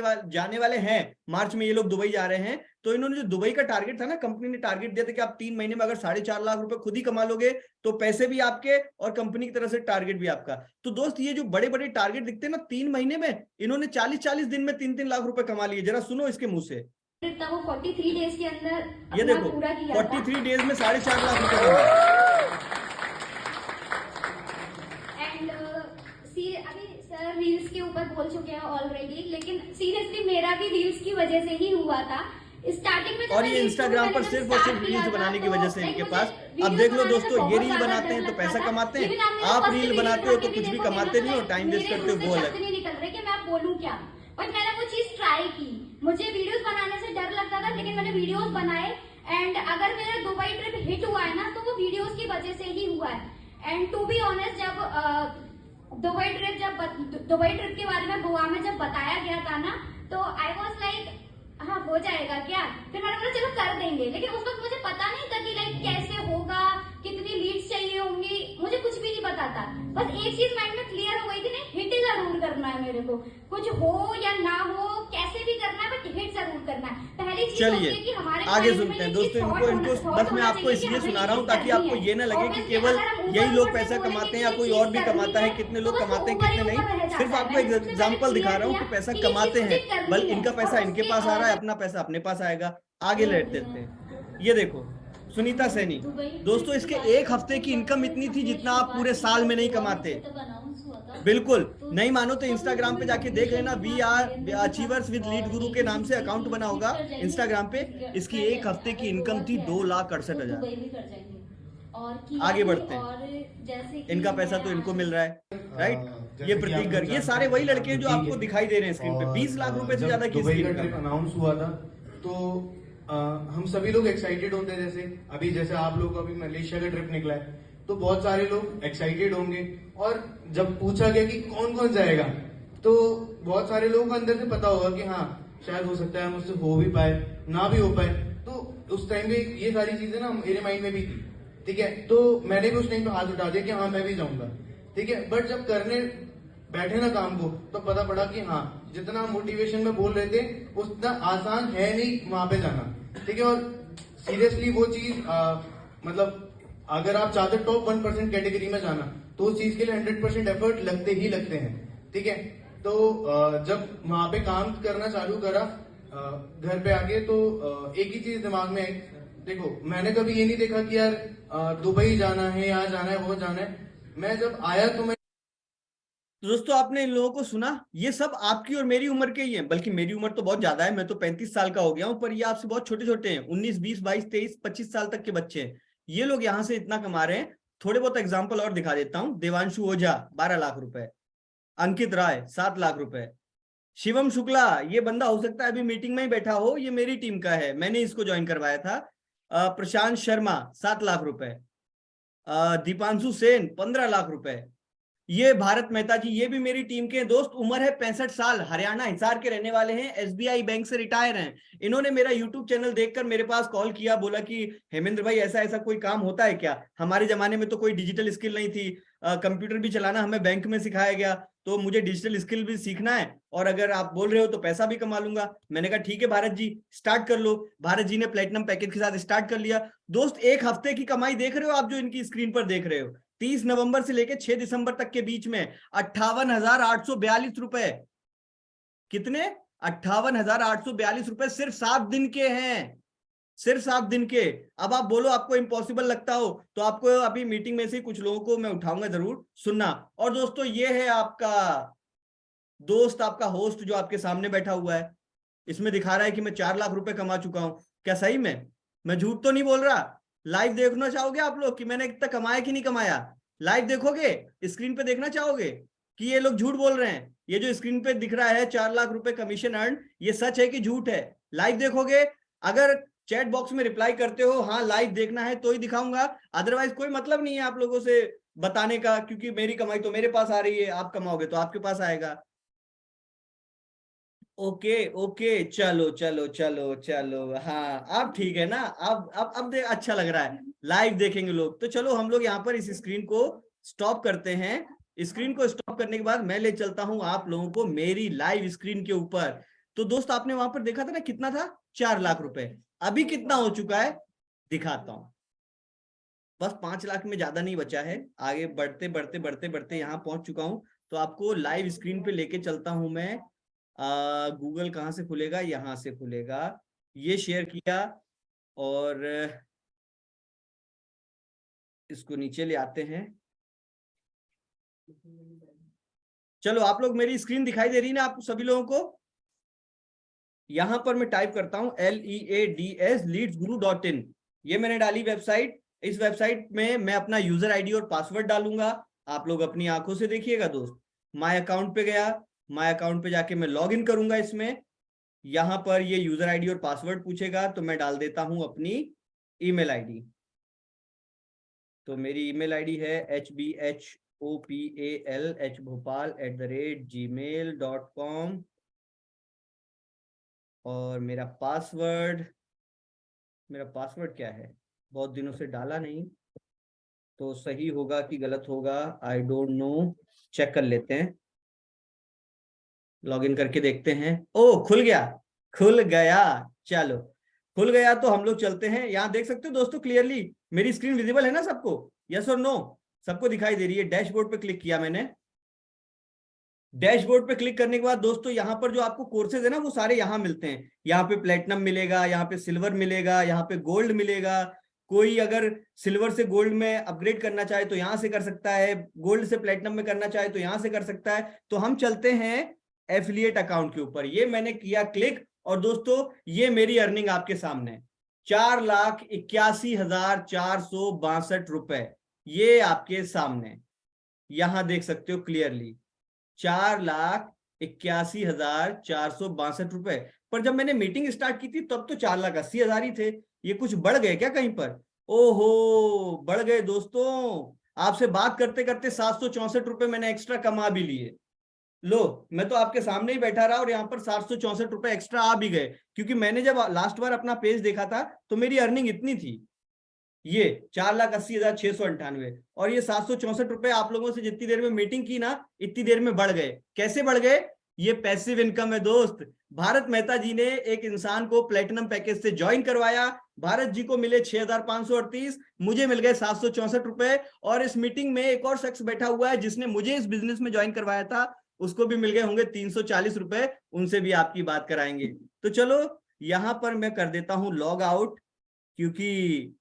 वाले हैं। मार्च में ये लोग दुबई जा रहे हैं। तो इन्होंने जो दुबई का टारगेट था ना, कंपनी ने टारगेट दिया था कि आप 3 महीने में अगर 4.5 लाख रुपए खुद ही कमा लोगे तो पैसे भी आपके और कंपनी की तरफ से टारगेट भी आपका। तो दोस्त ये जो बड़े बड़े टारगेट दिखते हैं ना 3 महीने में, इन्होंने 40-40 दिन में 3-3 लाख रुपए कमा लिए। जरा सुनो इसके मुंह से। था वो 43 डेज के अंदर ये अपना देखो, पूरा किया 43 डेज में 4.5 लाख रुपए कमा। एंड अभी सर रील्स के ऊपर बोल चुके हैं ऑलरेडी, लेकिन सीरियसली मेरा भी रील्स की वजह से ही हुआ था स्टार्टिंग में। और ये इंस्टाग्राम पर सिर्फ और सिर्फ रील्स बनाने की वजह से इनके पास। अब देख लो दोस्तों, ये रील बनाते हैं तो पैसा कमाते हैं, आप रील बनाते हो तो कुछ भी कमाते नहीं हो, टाइम वेस्ट करते हो, वो अलग। नहीं निकल रहे कि मैं आप बोलूं क्या, बट मैंने वो चीज ट्राई की। मुझे वीडियोस बनाने से डर लगता था, लेकिन मैंने वीडियोस बनाए। एंड अगर मेरा दुबई ट्रिप हिट हुआ है ना, तो वो वीडियोस की वजह से ही हुआ है। एंड टू बी ऑनेस्ट, जब दुबई ट्रिप के बारे में गोवा में जब बताया गया था ना, तो आई वॉज लाइक हाँ हो जाएगा क्या। फिर मैंने बोला चलो कर देंगे, लेकिन उस वक्त मुझे पता नहीं था कि लाइक कैसे होगा, कितनी लीड्स चाहिए होंगी, मुझे कुछ भी नहीं पता था। बस एक चीज माइंड में क्लियर हो गई थी, नहीं हिट जरूर करना है मेरे को, कुछ हो या ना हो, कैसे भी करना है, बट हिट जरूर करना है। पहली चीज चलिए कि हमारे आगे mind में सुनते हैं ये दोस्तों। thought इनको होना- बस मैं होना आपको चाहिए इसलिए कि सुना हमें रहा हूँ ये ताकि करनी आपको है। ये ना लगे कि Obviously, केवल अगर हम यही ऊपर लोग ऊपर पैसा से बोलेंगे कमाते हैं कि या ये कोई चीज और भी करनी कमाता है, है, कितने तो लोग बस कमाते हैं ऊपर ही कितने ऊपर रह नहीं। जाता सिर्फ है। आपको एक मैंने सबसे पहले एग्जाम्पल दिखा clear रहा हूँ किया कि पैसा कि ये कमाते चीज हैं, मुझे करनी बल है। इनका पैसा और इनके उसके पास आ रहा है, अपना पैसा अपने पास आएगा। आगे लेट देते हैं। ये देखो सुनीता सैनी, दोस्तों इसके एक हफ्ते की इनकम इतनी थी जितना आप पूरे साल में नहीं कमाते। बिल्कुल नहीं मानो तो इंस्टाग्राम पे जाके देख लेना, we are achievers with lead guru के नाम से अकाउंट बना होगा इंस्टाग्राम पे। इसकी एक हफ्ते की इनकम थी 2,68,000। आगे बढ़ते हैं, जैसे इनका पैसा तो इनको मिल रहा है, राइट। ये प्रतीक गर्ग, ये सारे वही लड़के हैं जो आपको दिखाई दे रहे हैं स्क्रीन पे। 20 लाख रुपए से ज्यादा की दुबई का इनकम ट्रिप है। अनाउंस हुआ था तो हम सभी लोग एक्साइटेड होते हैं। जैसे आप लोग का अभी मलेशिया का ट्रिप निकला है, तो बहुत सारे लोग एक्साइटेड होंगे। और जब पूछा गया कि कौन कौन जाएगा, तो बहुत सारे लोगों को अंदर से पता होगा कि हाँ शायद हो सकता है मुझसे हो भी पाए, ना भी हो पाए। तो उस टाइम पे ये सारी चीजें ना मेरे माइंड में भी थी, ठीक है। तो मैंने भी उस टाइम पे हाथ उठा दिया कि हाँ मैं भी जाऊंगा, ठीक है। बट जब करने बैठे ना काम को, तो पता पड़ा कि हाँ जितना मोटिवेशन में बोल रहे थे उतना आसान है नहीं वहां पे जाना, ठीक है। और सीरियसली वो चीज मतलब अगर आप चाहते टॉप 1% कैटेगरी में जाना, तो उस चीज के लिए 100% एफर्ट लगते ही लगते हैं, ठीक है। तो जब वहां पे काम करना चालू करा घर पे आके, तो एक ही चीज दिमाग में आई। देखो मैंने कभी ये नहीं देखा कि यार दुबई जाना है, यहाँ जाना है, वो जाना है। मैं जब आया तो मैं दोस्तों आपने इन लोगों को सुना, ये सब आपकी और मेरी उम्र के ही हैं, बल्कि मेरी उम्र तो बहुत ज्यादा है, मैं तो 35 साल का हो गया हूं, पर ये आपसे बहुत छोटे छोटे हैं। 19, 20, 22, 23, 25 साल तक के बच्चे हैं। ये लोग यहां से इतना कमा रहे हैं। थोड़े बहुत एग्जाम्पल और दिखा देता हूं। देवांशु ओझा 12 लाख रुपए, अंकित राय 7 लाख रुपए, शिवम शुक्ला, ये बंदा हो सकता है अभी मीटिंग में ही बैठा हो, ये मेरी टीम का है, मैंने इसको ज्वाइन करवाया था। प्रशांत शर्मा 7 लाख रुपए, दीपांशु सेन 15 लाख रुपए, ये भारत मेहता जी, ये भी मेरी टीम के हैं दोस्त। उम्र है 65 साल, हरियाणा हिसार के रहने वाले हैं, एसबीआई बैंक से रिटायर हैं। इन्होंने मेरा यूट्यूब चैनल देखकर मेरे पास कॉल किया, बोला कि हेमेंद्र भाई ऐसा ऐसा कोई काम होता है क्या। हमारे जमाने में तो कोई डिजिटल स्किल नहीं थी, कंप्यूटर भी चलाना हमें बैंक में सिखाया गया, तो मुझे डिजिटल स्किल भी सीखना है, और अगर आप बोल रहे हो तो पैसा भी कमा लूंगा। मैंने कहा ठीक है भारत जी स्टार्ट कर लो। भारत जी ने प्लेटिनम पैकेज के साथ स्टार्ट कर लिया। दोस्त एक हफ्ते की कमाई देख रहे हो आप, जो इनकी स्क्रीन पर देख रहे हो। 30 नवंबर से लेकर 6 दिसंबर तक के बीच में 58,842 रुपए। कितने? 58,842 रुपए सिर्फ 7 दिन के हैं। सिर्फ 7 दिन के। अब आप बोलो आपको इम्पॉसिबल लगता हो तो आपको अभी मीटिंग में से कुछ लोगों को मैं उठाऊंगा जरूर, सुनना। और दोस्तों ये है आपका दोस्त, आपका होस्ट जो आपके सामने बैठा हुआ है, इसमें दिखा रहा है कि मैं 4 लाख रुपए कमा चुका हूं। क्या सही में? मैं झूठ तो नहीं बोल रहा? लाइव देखना चाहोगे आप लोग कि मैंने इतना कमाया कि नहीं कमाया? लाइव देखोगे? स्क्रीन पे देखना चाहोगे कि ये लोग झूठ बोल रहे हैं? ये जो स्क्रीन पे दिख रहा है 4 लाख रुपए कमीशन अर्न, ये सच है कि झूठ है? लाइव देखोगे? अगर चैट बॉक्स में रिप्लाई करते हो हाँ लाइव देखना है तो ही दिखाऊंगा, अदरवाइज कोई मतलब नहीं है आप लोगों से बताने का, क्योंकि मेरी कमाई तो मेरे पास आ रही है, आप कमाओगे तो आपके पास आएगा। ओके ओके, चलो चलो चलो चलो, हाँ अब ठीक है ना, अब देख अच्छा लग रहा है, लाइव देखेंगे लोग। तो चलो हम लोग यहाँ पर इस स्क्रीन को स्टॉप करते हैं। स्क्रीन को स्टॉप करने के बाद मैं ले चलता हूं आप लोगों को मेरी लाइव स्क्रीन के ऊपर। तो दोस्त आपने वहां पर देखा था ना कितना था, 4 लाख रुपए। अभी कितना हो चुका है दिखाता हूं। बस 5 लाख में ज्यादा नहीं बचा है, आगे बढ़ते बढ़ते बढ़ते बढ़ते यहाँ पहुंच चुका हूं। तो आपको लाइव स्क्रीन पे लेके चलता हूं मैं। गूगल कहाँ से खुलेगा? यहां से खुलेगा। ये शेयर किया और इसको नीचे ले आते हैं। चलो आप लोग, मेरी स्क्रीन दिखाई दे रही है ना आप सभी लोगों को? यहां पर मैं टाइप करता हूं LEADS leadsguru.in, ये मैंने डाली वेबसाइट। इस वेबसाइट में मैं अपना यूजर आईडी और पासवर्ड डालूंगा, आप लोग अपनी आंखों से देखिएगा दोस्त। माय अकाउंट पे गया, माय अकाउंट पे जाके मैं लॉग इन करूंगा इसमें। यहां पर ये यूजर आईडी और पासवर्ड पूछेगा तो मैं डाल देता हूं अपनी ईमेल आईडी। तो मेरी ईमेल आईडी है hbhopalhbhopal@gmail.com और मेरा पासवर्ड क्या है, बहुत दिनों से डाला नहीं, तो सही होगा कि गलत होगा आई डोंट नो, चेक कर लेते हैं। लॉगिन करके देखते हैं। ओ खुल गया, खुल गया, चलो खुल गया। तो हम लोग चलते हैं, यहाँ देख सकते हो दोस्तों क्लियरली मेरी स्क्रीन विजिबल है ना सबको? यस और नो? सबको दिखाई दे रही है। डैशबोर्ड पे क्लिक किया मैंने। डैशबोर्ड पे क्लिक करने के बाद दोस्तों यहाँ पर जो आपको कोर्सेज है ना वो सारे यहाँ मिलते हैं। यहाँ पे प्लेटिनम मिलेगा, यहाँ पे सिल्वर मिलेगा, यहाँ पे गोल्ड मिलेगा। कोई अगर सिल्वर से गोल्ड में अपग्रेड करना चाहे तो यहाँ से कर सकता है, गोल्ड से प्लेटिनम में करना चाहे तो यहाँ से कर सकता है। तो हम चलते हैं एफिलिएट अकाउंट के ऊपर। ये मैंने किया क्लिक और दोस्तों ये मेरी अर्निंग आपके सामने 4,81,462 रुपए, ये आपके सामने यहां देख सकते हो क्लियरली, 4,81,462 रुपए। पर जब मैंने मीटिंग स्टार्ट की थी तब तो 4,80,000 ही थे। ये कुछ बढ़ गए क्या कहीं पर? ओहो बढ़ गए दोस्तों, आपसे बात करते करते 764 रुपए मैंने एक्स्ट्रा कमा भी लिए। लो मैं तो आपके सामने ही बैठा रहा और यहाँ पर 764 रुपए एक्स्ट्रा आ भी गए, क्योंकि मैंने जब लास्ट बार अपना पेज देखा था तो मेरी अर्निंग इतनी थी, ये 4,80,698, और ये 764 रुपए आप लोगों से जितनी देर में मीटिंग की ना इतनी देर में बढ़ गए। कैसे बढ़ गए? ये पैसिव इनकम है दोस्त। भारत मेहता जी ने एक इंसान को प्लेटिनम पैकेज से ज्वाइन करवाया, भारत जी को मिले 6,538, मुझे मिल गए 764 रुपए। और इस मीटिंग में एक और शख्स बैठा हुआ है जिसने मुझे इस बिजनेस में ज्वाइन करवाया था, उसको भी मिल गए होंगे 340 रुपए, उनसे भी आपकी बात कराएंगे। तो चलो यहां पर मैं कर देता हूं लॉग आउट, क्योंकि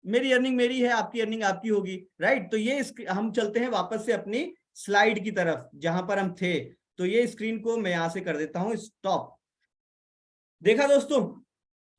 मेरी अर्निंग मेरी है, आपकी अर्निंग आपकी होगी, राइट? तो ये हम चलते हैं वापस से अपनी स्लाइड की तरफ जहां पर हम थे। तो ये स्क्रीन को मैं यहां से कर देता हूं स्टॉप। देखा दोस्तों,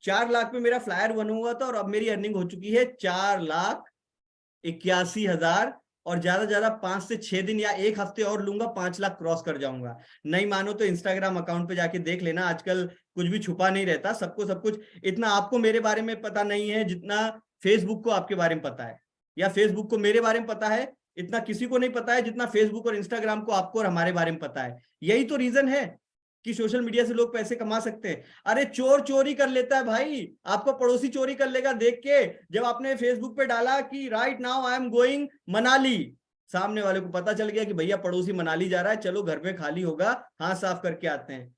4 लाख पे मेरा फ्लायर बना हुआ था और अब मेरी अर्निंग हो चुकी है 4,81,000, और ज्यादा 5 से 6 दिन या 1 हफ्ते और लूंगा 5 लाख क्रॉस कर जाऊंगा। नहीं मानो तो इंस्टाग्राम अकाउंट पे जाके देख लेना, आजकल कुछ भी छुपा नहीं रहता, सबको सब कुछ। इतना आपको मेरे बारे में पता नहीं है जितना फेसबुक को आपके बारे में पता है, या फेसबुक को मेरे बारे में पता है, इतना किसी को नहीं पता है जितना फेसबुक और इंस्टाग्राम को आपको और हमारे बारे में पता है। यही तो रीजन है कि सोशल मीडिया से लोग पैसे कमा सकते हैं। अरे चोर चोरी कर लेता है भाई, आपको पड़ोसी चोरी कर लेगा देख के। जब आपने फेसबुक पे डाला कि right now I am going Manali, सामने वाले को पता चल गया कि भैया पड़ोसी मनाली जा रहा है, चलो घर पे खाली होगा, हाथ साफ करके आते हैं,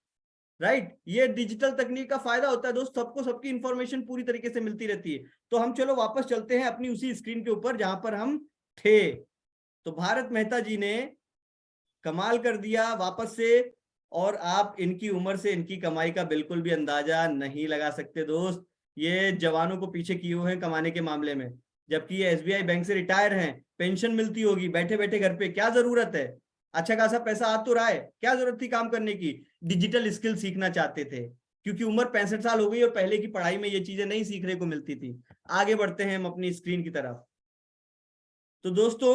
राइट? ये डिजिटल तकनीक का फायदा होता है दोस्त, सबको सबकी इंफॉर्मेशन पूरी तरीके से मिलती रहती है। तो हम चलो वापस चलते हैं अपनी उसी स्क्रीन के ऊपर जहां पर हम थे। तो भारत मेहता जी ने कमाल कर दिया, वापस से और आप इनकी उम्र से इनकी कमाई का बिल्कुल भी अंदाजा नहीं लगा सकते दोस्त। ये जवानों को पीछे किए हुए हैं कमाने के मामले में, जबकि ये एसबीआई बैंक से रिटायर हैं, पेंशन मिलती होगी, बैठे बैठे घर पे क्या जरूरत है, अच्छा खासा पैसा आ तो रहा है, क्या जरूरत थी काम करने की। डिजिटल स्किल सीखना चाहते थे, क्योंकि उम्र 65 साल हो गई और पहले की पढ़ाई में ये चीजें नहीं सीखने को मिलती थी। आगे बढ़ते हैं हम अपनी स्क्रीन की तरफ। तो दोस्तों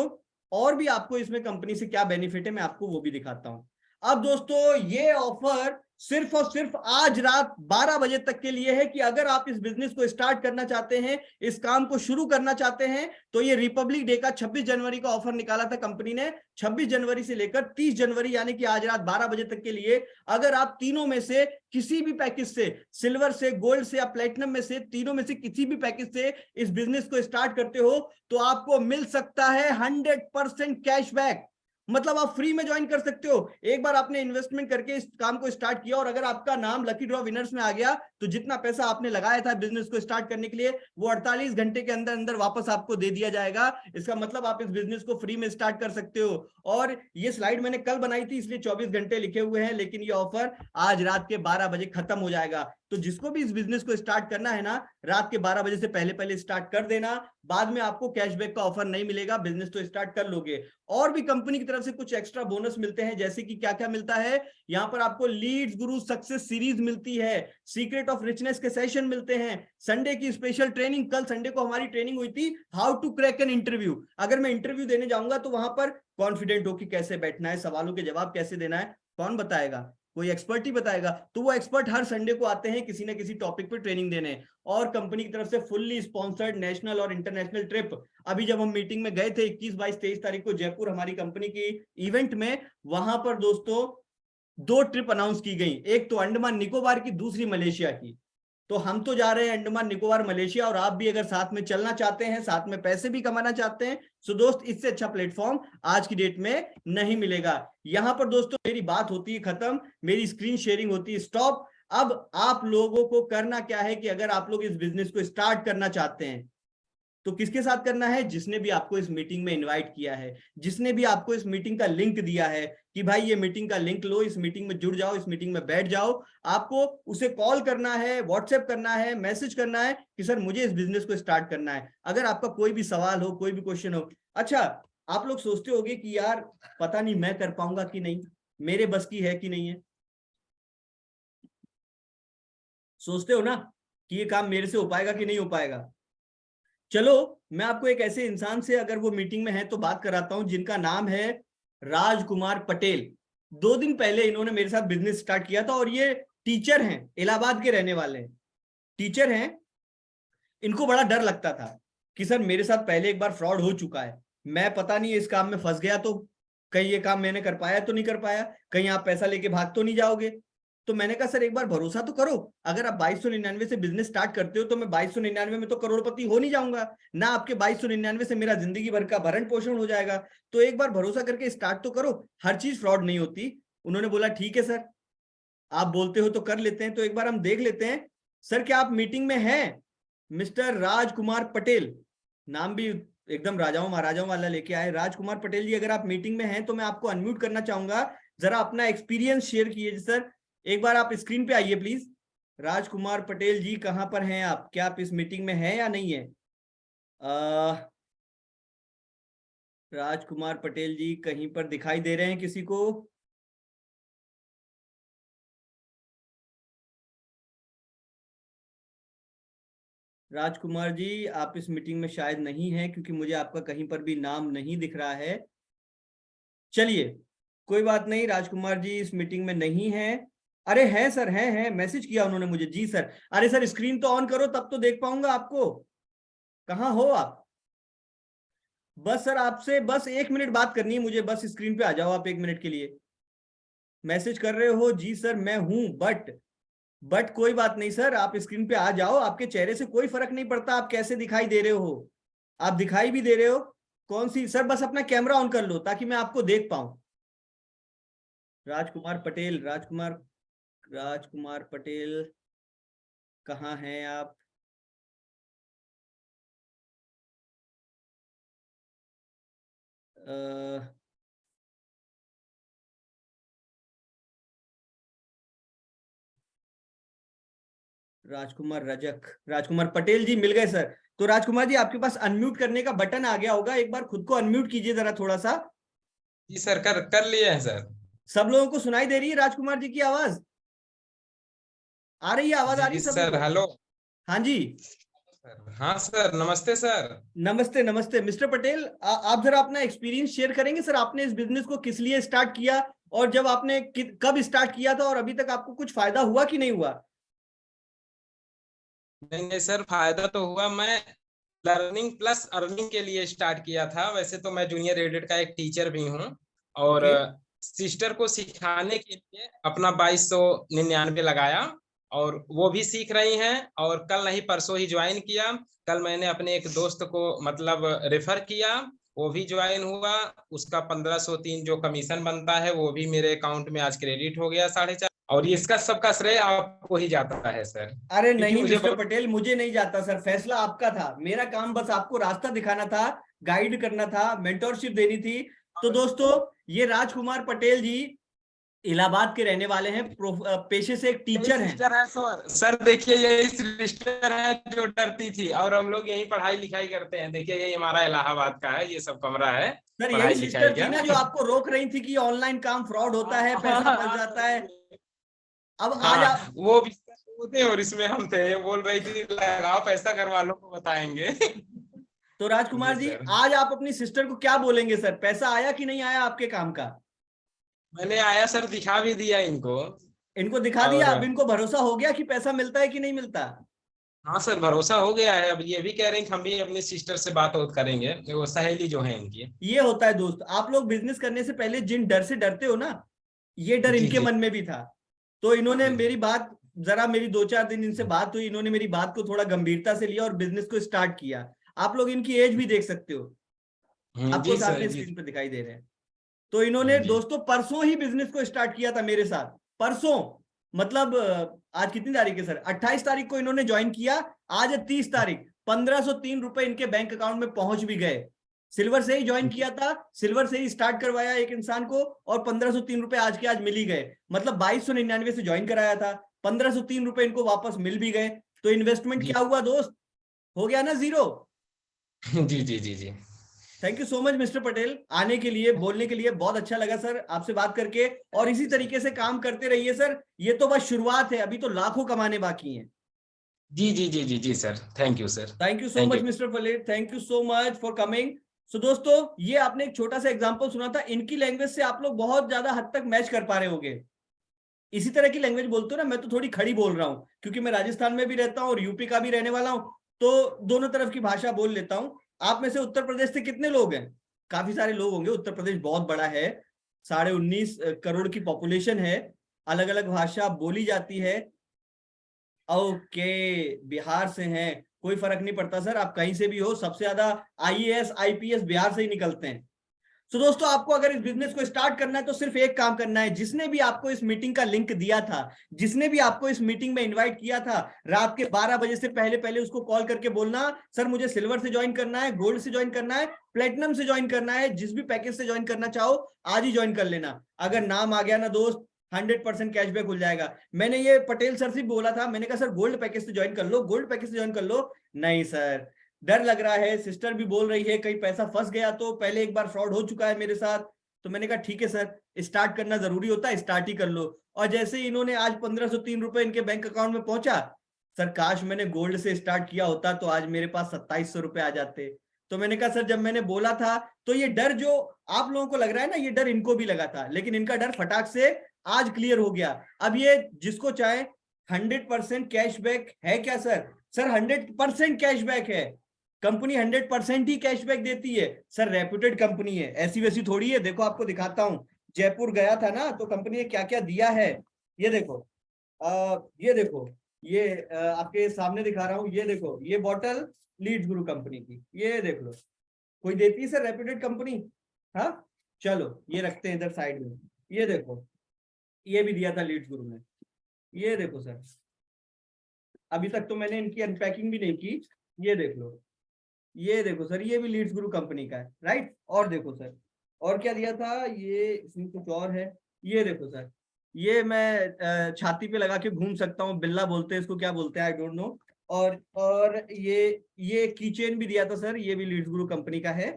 और भी आपको इसमें कंपनी से क्या बेनिफिट है मैं आपको वो भी दिखाता हूं। अब दोस्तों ये ऑफर सिर्फ और सिर्फ आज रात 12 बजे तक के लिए है कि अगर आप इस बिजनेस को स्टार्ट करना चाहते हैं, इस काम को शुरू करना चाहते हैं, तो ये रिपब्लिक डे का 26 जनवरी का ऑफर निकाला था कंपनी ने। 26 जनवरी से लेकर 30 जनवरी यानी कि आज रात 12 बजे तक के लिए अगर आप तीनों में से किसी भी पैकेज से, सिल्वर से, गोल्ड से या प्लेटिनम में से, तीनों में से किसी भी पैकेज से इस बिजनेस को स्टार्ट करते हो तो आपको मिल सकता है 100% कैशबैक। मतलब आप फ्री में ज्वाइन कर सकते हो। एक बार आपने इन्वेस्टमेंट करके इस काम को स्टार्ट किया और अगर आपका नाम लकी ड्रॉ विनर्स में आ गया तो जितना पैसा आपने लगाया था बिजनेस को स्टार्ट करने के लिए वो 48 घंटे के अंदर अंदर वापस आपको दे दिया जाएगा। इसका मतलब आप इस बिजनेस को फ्री में स्टार्ट कर सकते हो। और ये स्लाइड मैंने कल बनाई थी इसलिए 24 घंटे लिखे हुए हैं, लेकिन ये ऑफर आज रात के 12 बजे खत्म हो जाएगा। तो जिसको भी इस बिजनेस को स्टार्ट करना है ना, रात के 12 बजे से पहले पहले स्टार्ट कर देना, बाद में आपको कैशबैक का ऑफर नहीं मिलेगा, बिजनेस तो स्टार्ट कर लोगे। और भी कंपनी की तरफ से कुछ एक्स्ट्रा बोनस मिलते हैं, जैसे कि क्या क्या मिलता है। यहाँ पर आपको लीड्स गुरु सक्सेस सीरीज मिलती है, सीक्रेट ऑफ रिचनेस के सेशन मिलते हैं, संडे की स्पेशल ट्रेनिंग। कल संडे को हमारी ट्रेनिंग हुई थी how to crack an interview. अगर मैं इंटरव्यू देने जाऊंगा तो वहां पर कॉन्फिडेंट हो कि कैसे बैठना है, सवालों के जवाब कैसे देना है, कौन बताएगा, कोई एक्सपर्ट ही बताएगा। तो वो एक्सपर्ट हर संडे को आते हैं किसी ना किसी टॉपिक पे ट्रेनिंग देने। और कंपनी की तरफ से फुल्ली स्पॉन्सर्ड नेशनल और इंटरनेशनल ट्रिप। अभी जब हम मीटिंग में गए थे 21, 22, 23 तारीख को जयपुर हमारी कंपनी की इवेंट में, वहां पर दोस्तों 2 ट्रिप अनाउंस की गई, एक तो अंडमान निकोबार की, दूसरी मलेशिया की। तो हम तो जा रहे हैं अंडमान निकोबार मलेशिया, और आप भी अगर साथ में चलना चाहते हैं, साथ में पैसे भी कमाना चाहते हैं, सो दोस्त इससे अच्छा प्लेटफॉर्म आज की डेट में नहीं मिलेगा। यहां पर दोस्तों मेरी बात होती है खत्म, मेरी स्क्रीन शेयरिंग होती है स्टॉप। अब आप लोगों को करना क्या है कि अगर आप लोग इस बिजनेस को स्टार्ट करना चाहते हैं तो किसके साथ करना है, जिसने भी आपको इस मीटिंग में इनवाइट किया है, जिसने भी आपको इस मीटिंग का लिंक दिया है कि भाई ये मीटिंग का लिंक लो, इस मीटिंग में जुड़ जाओ, इस मीटिंग में बैठ जाओ। आपको उसे कॉल करना है, व्हाट्सएप करना है, मैसेज करना है कि सर मुझे इस बिजनेस को स्टार्ट करना है। अगर आपका कोई भी सवाल हो, कोई भी क्वेश्चन हो। अच्छा, आप लोग सोचते होंगे कि यार पता नहीं मैं कर पाऊंगा कि नहीं, मेरे बस की है कि नहीं है। सोचते हो ना कि ये काम मेरे से हो पाएगा कि नहीं हो पाएगा। चलो मैं आपको एक ऐसे इंसान से, अगर वो मीटिंग में है तो बात कराता हूं, जिनका नाम है राजकुमार पटेल। 2 दिन पहले इन्होंने मेरे साथ बिजनेस स्टार्ट किया था और ये टीचर हैं, इलाहाबाद के रहने वाले हैं, टीचर हैं। इनको बड़ा डर लगता था कि सर मेरे साथ पहले एक बार फ्रॉड हो चुका है, मैं पता नहीं इस काम में फंस गया तो कहीं ये काम मैंने कर पाया तो नहीं कर पाया, कहीं आप पैसा लेके भाग तो नहीं जाओगे। तो मैंने कहा सर एक बार भरोसा तो करो, अगर आप 2299 से बिजनेस स्टार्ट करते हो तो मैं 2299 में तो करोड़पति हो नहीं जाऊंगा ना, आपके 2299 से मेरा जिंदगी भर का भरण पोषण हो जाएगा, तो एक बार भरोसा करके स्टार्ट तो करो, हर चीज फ्रॉड नहीं होती। उन्होंने बोला ठीक है सर, आप बोलते हो तो कर लेते हैं, तो एक बार हम देख लेते हैं। सर क्या आप मीटिंग में हैं? मिस्टर राजकुमार पटेल, नाम भी एकदम राजाओं महाराजाओं वाला लेके आए। राजकुमार पटेल जी अगर आप मीटिंग में हैं तो मैं आपको अनम्यूट करना चाहूंगा, जरा अपना एक्सपीरियंस शेयर कीजिए सर। एक बार आप स्क्रीन पे आइए प्लीज। राजकुमार पटेल जी कहां पर हैं आप, क्या आप इस मीटिंग में हैं या नहीं है? राजकुमार पटेल जी कहीं पर दिखाई दे रहे हैं किसी को? राजकुमार जी आप इस मीटिंग में शायद नहीं हैं, क्योंकि मुझे आपका कहीं पर भी नाम नहीं दिख रहा है। चलिए कोई बात नहीं, राजकुमार जी इस मीटिंग में नहीं है। अरे है सर, है मैसेज किया उन्होंने मुझे, जी सर। अरे सर स्क्रीन तो ऑन करो तब तो देख पाऊंगा आपको, कहाँ हो आप? बस सर आपसे बस 1 मिनट बात करनी है मुझे, बस स्क्रीन पे आ जाओ आप 1 मिनट के लिए। मैसेज कर रहे हो, जी सर मैं हूं, बट कोई बात नहीं सर, आप स्क्रीन पे आ जाओ, आपके चेहरे से कोई फर्क नहीं पड़ता आप कैसे दिखाई दे रहे हो, आप दिखाई भी दे रहे हो। कौन सी सर, बस अपना कैमरा ऑन कर लो ताकि मैं आपको देख पाऊं। राजकुमार पटेल, राजकुमार पटेल कहाँ हैं आप? राजकुमार रजक, राजकुमार पटेल जी मिल गए सर। तो राजकुमार जी आपके पास अनम्यूट करने का बटन आ गया होगा, एक बार खुद को अनम्यूट कीजिए जरा थोड़ा सा। जी सर, कर कर लिए हैं सर। सब लोगों को सुनाई दे रही है राजकुमार जी की आवाज? आ रही है, आवाज आ रही जी है सभी सर, को? हेलो हाँ जी। सर। हाँ सर, नमस्ते सर। नमस्ते नमस्ते मिस्टर पटेल, आप जरा अपना एक्सपीरियंस शेयर करेंगे सर, आपने इस बिजनेस को किस लिए स्टार्ट किया, और जब आपने कब स्टार्ट किया था, और अभी तक आपको कुछ फायदा हुआ कि नहीं हुआ? नहीं नहीं सर, फायदा तो हुआ। मैं लर्निंग प्लस अर्निंग के लिए स्टार्ट किया था। वैसे तो मैं जूनियर एडिट का एक टीचर भी हूँ, और ओके। सिस्टर को सिखाने के लिए अपना 2299 लगाया, और वो भी सीख रही हैं। और कल नहीं परसों ही ज्वाइन किया। कल मैंने अपने एक दोस्त को मतलब रेफर किया, वो भी ज्वाइन हुआ। उसका 1503 जो कमीशन बनता है वो भी मेरे अकाउंट में आज क्रेडिट हो गया 4.5। और इसका सबका श्रेय आपको ही जाता है सर, अरे क्योंकि नहीं मुझे मिस्टर पटेल, मुझे नहीं जाता सर, फैसला आपका था, मेरा काम बस आपको रास्ता दिखाना था, गाइड करना था, मेंटोरशिप देनी थी। तो दोस्तों, ये राजकुमार पटेल जी इलाहाबाद के रहने वाले हैं, पेशे से एक यही टीचर हैं। सिस्टर है सर। सर देखिए, यही सिस्टर है जो डरती थी, और हम लोग यही पढ़ाई लिखाई करते हैं। देखिए, यही हमारा इलाहाबाद का है, ये सब कमरा है सर यही पढ़ाई लिखाई सिस्टर थी का। ना जो आपको रोक रही थी कि ऑनलाइन काम फ्रॉड होता है, हाँ पैसा हाँ फंस जाता है। अब आज आप, हाँ, वो भी वो थे और इसमें हम थे। ये बोल रही थी लगाओ पैसा, घर वालों को बताएंगे। तो जी राजकुमार जी सर। आज आप अपनी सिस्टर को क्या बोलेंगे सर, पैसा आया कि नहीं आया आपके काम का? मैंने आया सर, दिखा भी दिया इनको। इनको दिखा दिया, और अब इनको भरोसा हो गया कि पैसा मिलता है कि नहीं मिलता? हाँ सर, भरोसा हो गया है। अब ये भी कह रहे हैं कि हम भी अपनी सिस्टर से बात बात करेंगे, वो सहेली जो है इनकी। ये होता है दोस्त, आप लोग बिजनेस करने से पहले जिन डर से डरते हो ना, ये डर जी इनके जी मन में भी था। तो इन्होंने जी मेरी बात, जरा मेरी 2-4 दिन इनसे बात हुई, इन्होंने मेरी बात को थोड़ा गंभीरता से लिया और बिजनेस को स्टार्ट किया। आप लोग इनकी एज भी देख सकते हो, आपको जी सर। सामने जी स्क्रीन पर दिखाई दे रहे हैं। तो इन्होंने जी दोस्तों परसों ही बिजनेस को स्टार्ट किया था मेरे साथ, परसों, मतलब आज कितनी तारीख है सर, 28 तारीख को इन्होंने ज्वाइन किया, आज है 30 तारीख, 1503 रुपए इनके बैंक अकाउंट में पहुंच भी गए। सिल्वर से ही ज्वाइन किया था, सिल्वर से ही स्टार्ट करवाया एक इंसान को, और 1503 रुपए आज के आज मिल ही गए। मतलब 2299 से ज्वाइन कराया था, 1503 रुपए इनको वापस मिल भी गए। तो इन्वेस्टमेंट जी क्या हुआ दोस्त, हो गया ना जीरो। जी जी जी जी। Thank you so much mister Patel, आने के लिए, बोलने के लिए, बहुत अच्छा लगा सर आपसे बात करके। और इसी तरीके से काम करते रहिए सर, ये तो बस शुरुआत है, अभी तो लाखों कमाने बाकी हैं। जी जी जी जी जी sir, thank you sir. Thank you so thank much you. Mister Patel, thank you so much for coming. So दोस्तों, ये आपने एक छोटा सा एग्जांपल सुना था, इनकी लैंग्वेज से आप लोग बहुत ज्यादा हद तक मैच कर पा रहे होंगे। इसी तरह की लैंग्वेज बोलते हो ना, मैं तो थोड़ी खड़ी बोल रहा हूँ क्योंकि मैं राजस्थान में भी रहता हूँ और यूपी का भी रहने वाला हूँ, तो दोनों तरफ की भाषा बोल लेता हूँ। आप में से उत्तर प्रदेश से कितने लोग हैं? काफी सारे लोग होंगे, उत्तर प्रदेश बहुत बड़ा है, 19.5 करोड़ की पॉपुलेशन है, अलग अलग भाषा बोली जाती है। ओके, बिहार से हैं, कोई फर्क नहीं पड़ता सर, आप कहीं से भी हो, सबसे ज्यादा आईएएस आईपीएस बिहार से ही निकलते हैं। तो दोस्तों, आपको अगर इस बिजनेस को स्टार्ट करना है तो सिर्फ एक काम करना है, जिसने भी आपको इस मीटिंग का लिंक दिया था, जिसने भी आपको इस मीटिंग में इनवाइट किया था, रात के 12 बजे से पहले पहले उसको कॉल करके बोलना, सर मुझे सिल्वर से ज्वाइन करना है, गोल्ड से ज्वाइन करना है, प्लेटिनम से ज्वाइन करना है, जिस भी पैकेज से ज्वाइन करना चाहो आज ही ज्वाइन कर लेना। अगर नाम आ गया ना दोस्त, 100% कैशबैक हो जाएगा। मैंने ये पटेल सर से बोला था, मैंने कहा सर गोल्ड पैकेज से ज्वाइन कर लो, गोल्ड पैकेज से ज्वाइन कर लो। नहीं सर, डर लग रहा है, सिस्टर भी बोल रही है कहीं पैसा फंस गया, तो पहले एक बार फ्रॉड हो चुका है मेरे साथ। तो मैंने कहा ठीक है सर, स्टार्ट करना जरूरी होता है, स्टार्ट ही कर लो। और जैसे ही इन्होंने आज 1503 रुपए इनके बैंक अकाउंट में पहुंचा, सर काश मैंने गोल्ड से स्टार्ट किया होता तो आज मेरे पास 2700 रुपए आ जाते। तो मैंने कहा सर, जब मैंने बोला था तो ये डर जो आप लोगों को लग रहा है ना, ये डर इनको भी लगा था, लेकिन इनका डर फटाक से आज क्लियर हो गया। अब ये जिसको चाहे 100% कैशबैक है क्या सर? सर 100% कैशबैक है, कंपनी 100% ही कैशबैक देती है सर, रेप्यूटेड कंपनी है, ऐसी वैसी थोड़ी है। देखो आपको दिखाता हूं, जयपुर गया था ना तो कंपनी ने क्या क्या दिया है, ये देखो, ये देखो, ये आपके सामने दिखा रहा हूं, ये देखो, ये बॉटल लीड्स गुरु कंपनी की, ये देख लो, कोई देती है सर रेप्यूटेड कंपनी? हाँ, चलो ये रखते हैं इधर साइड में। ये देखो, ये भी दिया था लीड्स गुरु ने, ये देखो सर, अभी तक तो मैंने इनकी अनपैकिंग भी नहीं की, ये देख लो, ये देखो सर, ये भी लीड्स गुरु कंपनी का है, राइट। और देखो सर, और क्या दिया था, ये इसमें कुछ और है, ये देखो सर, ये मैं छाती पे लगा के घूम सकता हूँ, बिल्ला बोलते हैं इसको, क्या बोलते हैं आई डोंट नो। और ये कीचेन भी दिया था सर, ये भी लीड्स गुरु कंपनी का है,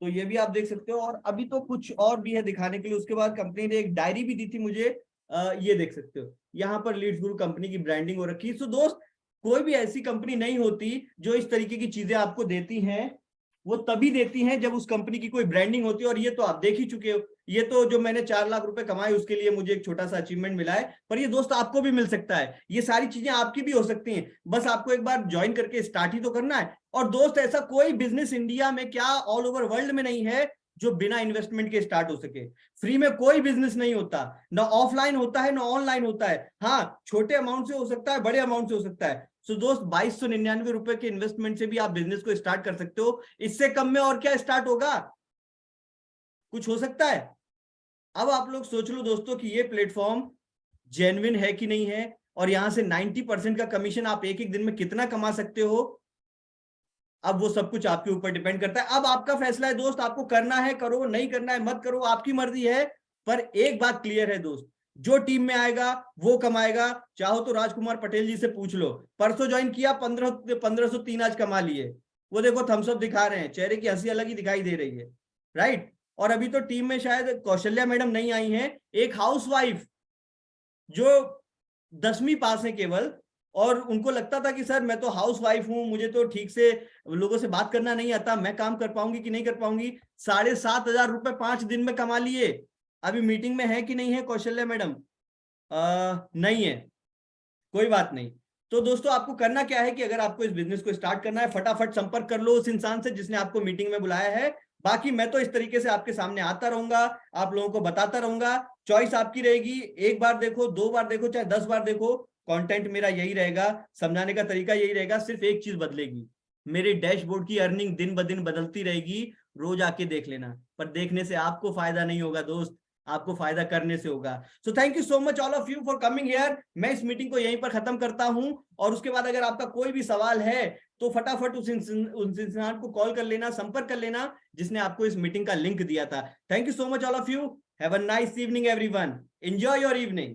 तो ये भी आप देख सकते हो। और अभी तो कुछ और भी है दिखाने के लिए। उसके बाद कंपनी ने एक डायरी भी दी थी मुझे, ये देख सकते हो, यहाँ पर लीड्स गुरु कंपनी की ब्रांडिंग हो रखी है। सो दोस्त, कोई भी ऐसी कंपनी नहीं होती जो इस तरीके की चीजें आपको देती हैं, वो तभी देती हैं जब उस कंपनी की कोई ब्रांडिंग होती है। और ये तो आप देख ही चुके हो, ये तो जो मैंने 4 लाख रुपए कमाए उसके लिए मुझे एक छोटा सा अचीवमेंट मिला है, पर ये दोस्त आपको भी मिल सकता है। ये सारी चीजें आपकी भी हो सकती हैं, बस आपको एक बार ज्वाइन करके स्टार्ट ही तो करना है। और दोस्त, ऐसा कोई बिजनेस इंडिया में क्या ऑल ओवर वर्ल्ड में नहीं है जो बिना इन्वेस्टमेंट के स्टार्ट हो सके। फ्री में कोई बिजनेस नहीं होता, ना ऑफलाइन होता है ना ऑनलाइन होता है। हाँ, छोटे अमाउंट से हो सकता है, बड़े अमाउंट से हो सकता है। सो दोस्त, 2299 रुपए के इन्वेस्टमेंट से भी आप बिजनेस को स्टार्ट कर सकते हो। इससे कम में और क्या स्टार्ट होगा, कुछ हो सकता है? अब आप लोग सोच लो दोस्तों कि ये प्लेटफॉर्म जेन्युइन है कि नहीं है, और यहां से 90% का कमीशन आप एक एक दिन में कितना कमा सकते हो। अब वो सब कुछ आपके ऊपर डिपेंड करता है। अब आपका फैसला है दोस्त, आपको करना है करो, नहीं करना है मत करो, आपकी मर्जी है। पर एक बात क्लियर है दोस्त, जो टीम में आएगा वो कमाएगा। चाहो तो राजकुमार पटेल जी से पूछ लो, परसों ज्वाइन किया, 1503 आज कमा लिए। वो देखो थम्सअप दिखा रहे हैं, चेहरे की हंसी अलग ही दिखाई दे रही है, राइट। और अभी तो टीम में शायद कौशल्या मैडम नहीं आई हैं, एक हाउसवाइफ जो 10वीं पास है केवल, और उनको लगता था कि सर मैं तो हाउस वाइफ हूं, मुझे तो ठीक से लोगों से बात करना नहीं आता, मैं काम कर पाऊंगी कि नहीं कर पाऊंगी। 7,500 रुपए 5 दिन में कमा लिए। अभी मीटिंग में है कि नहीं है कौशल्या मैडम? नहीं है, कोई बात नहीं। तो दोस्तों, आपको करना क्या है कि अगर आपको इस बिजनेस को स्टार्ट करना है, फटाफट संपर्क कर लो उस इंसान से जिसने आपको मीटिंग में बुलाया है। बाकी मैं तो इस तरीके से आपके सामने आता रहूंगा, आप लोगों को बताता रहूंगा। चॉइस आपकी रहेगी, एक बार देखो, 2 बार देखो, चाहे 10 बार देखो, कंटेंट मेरा यही रहेगा, समझाने का तरीका यही रहेगा। सिर्फ एक चीज बदलेगी, मेरे डैशबोर्ड की अर्निंग दिन ब दिन बदलती रहेगी, रोज आके देख लेना। पर देखने से आपको फायदा नहीं होगा दोस्त, आपको फायदा करने से होगा। So thank you so much all of you for coming here. मैं इस मीटिंग को यहीं पर खत्म करता हूं, और उसके बाद अगर आपका कोई भी सवाल है तो फटाफट उस इंसान को कॉल कर लेना, संपर्क कर लेना जिसने आपको इस मीटिंग का लिंक दिया था। Thank you so much all of you. Have a nice evening everyone, enjoy your evening.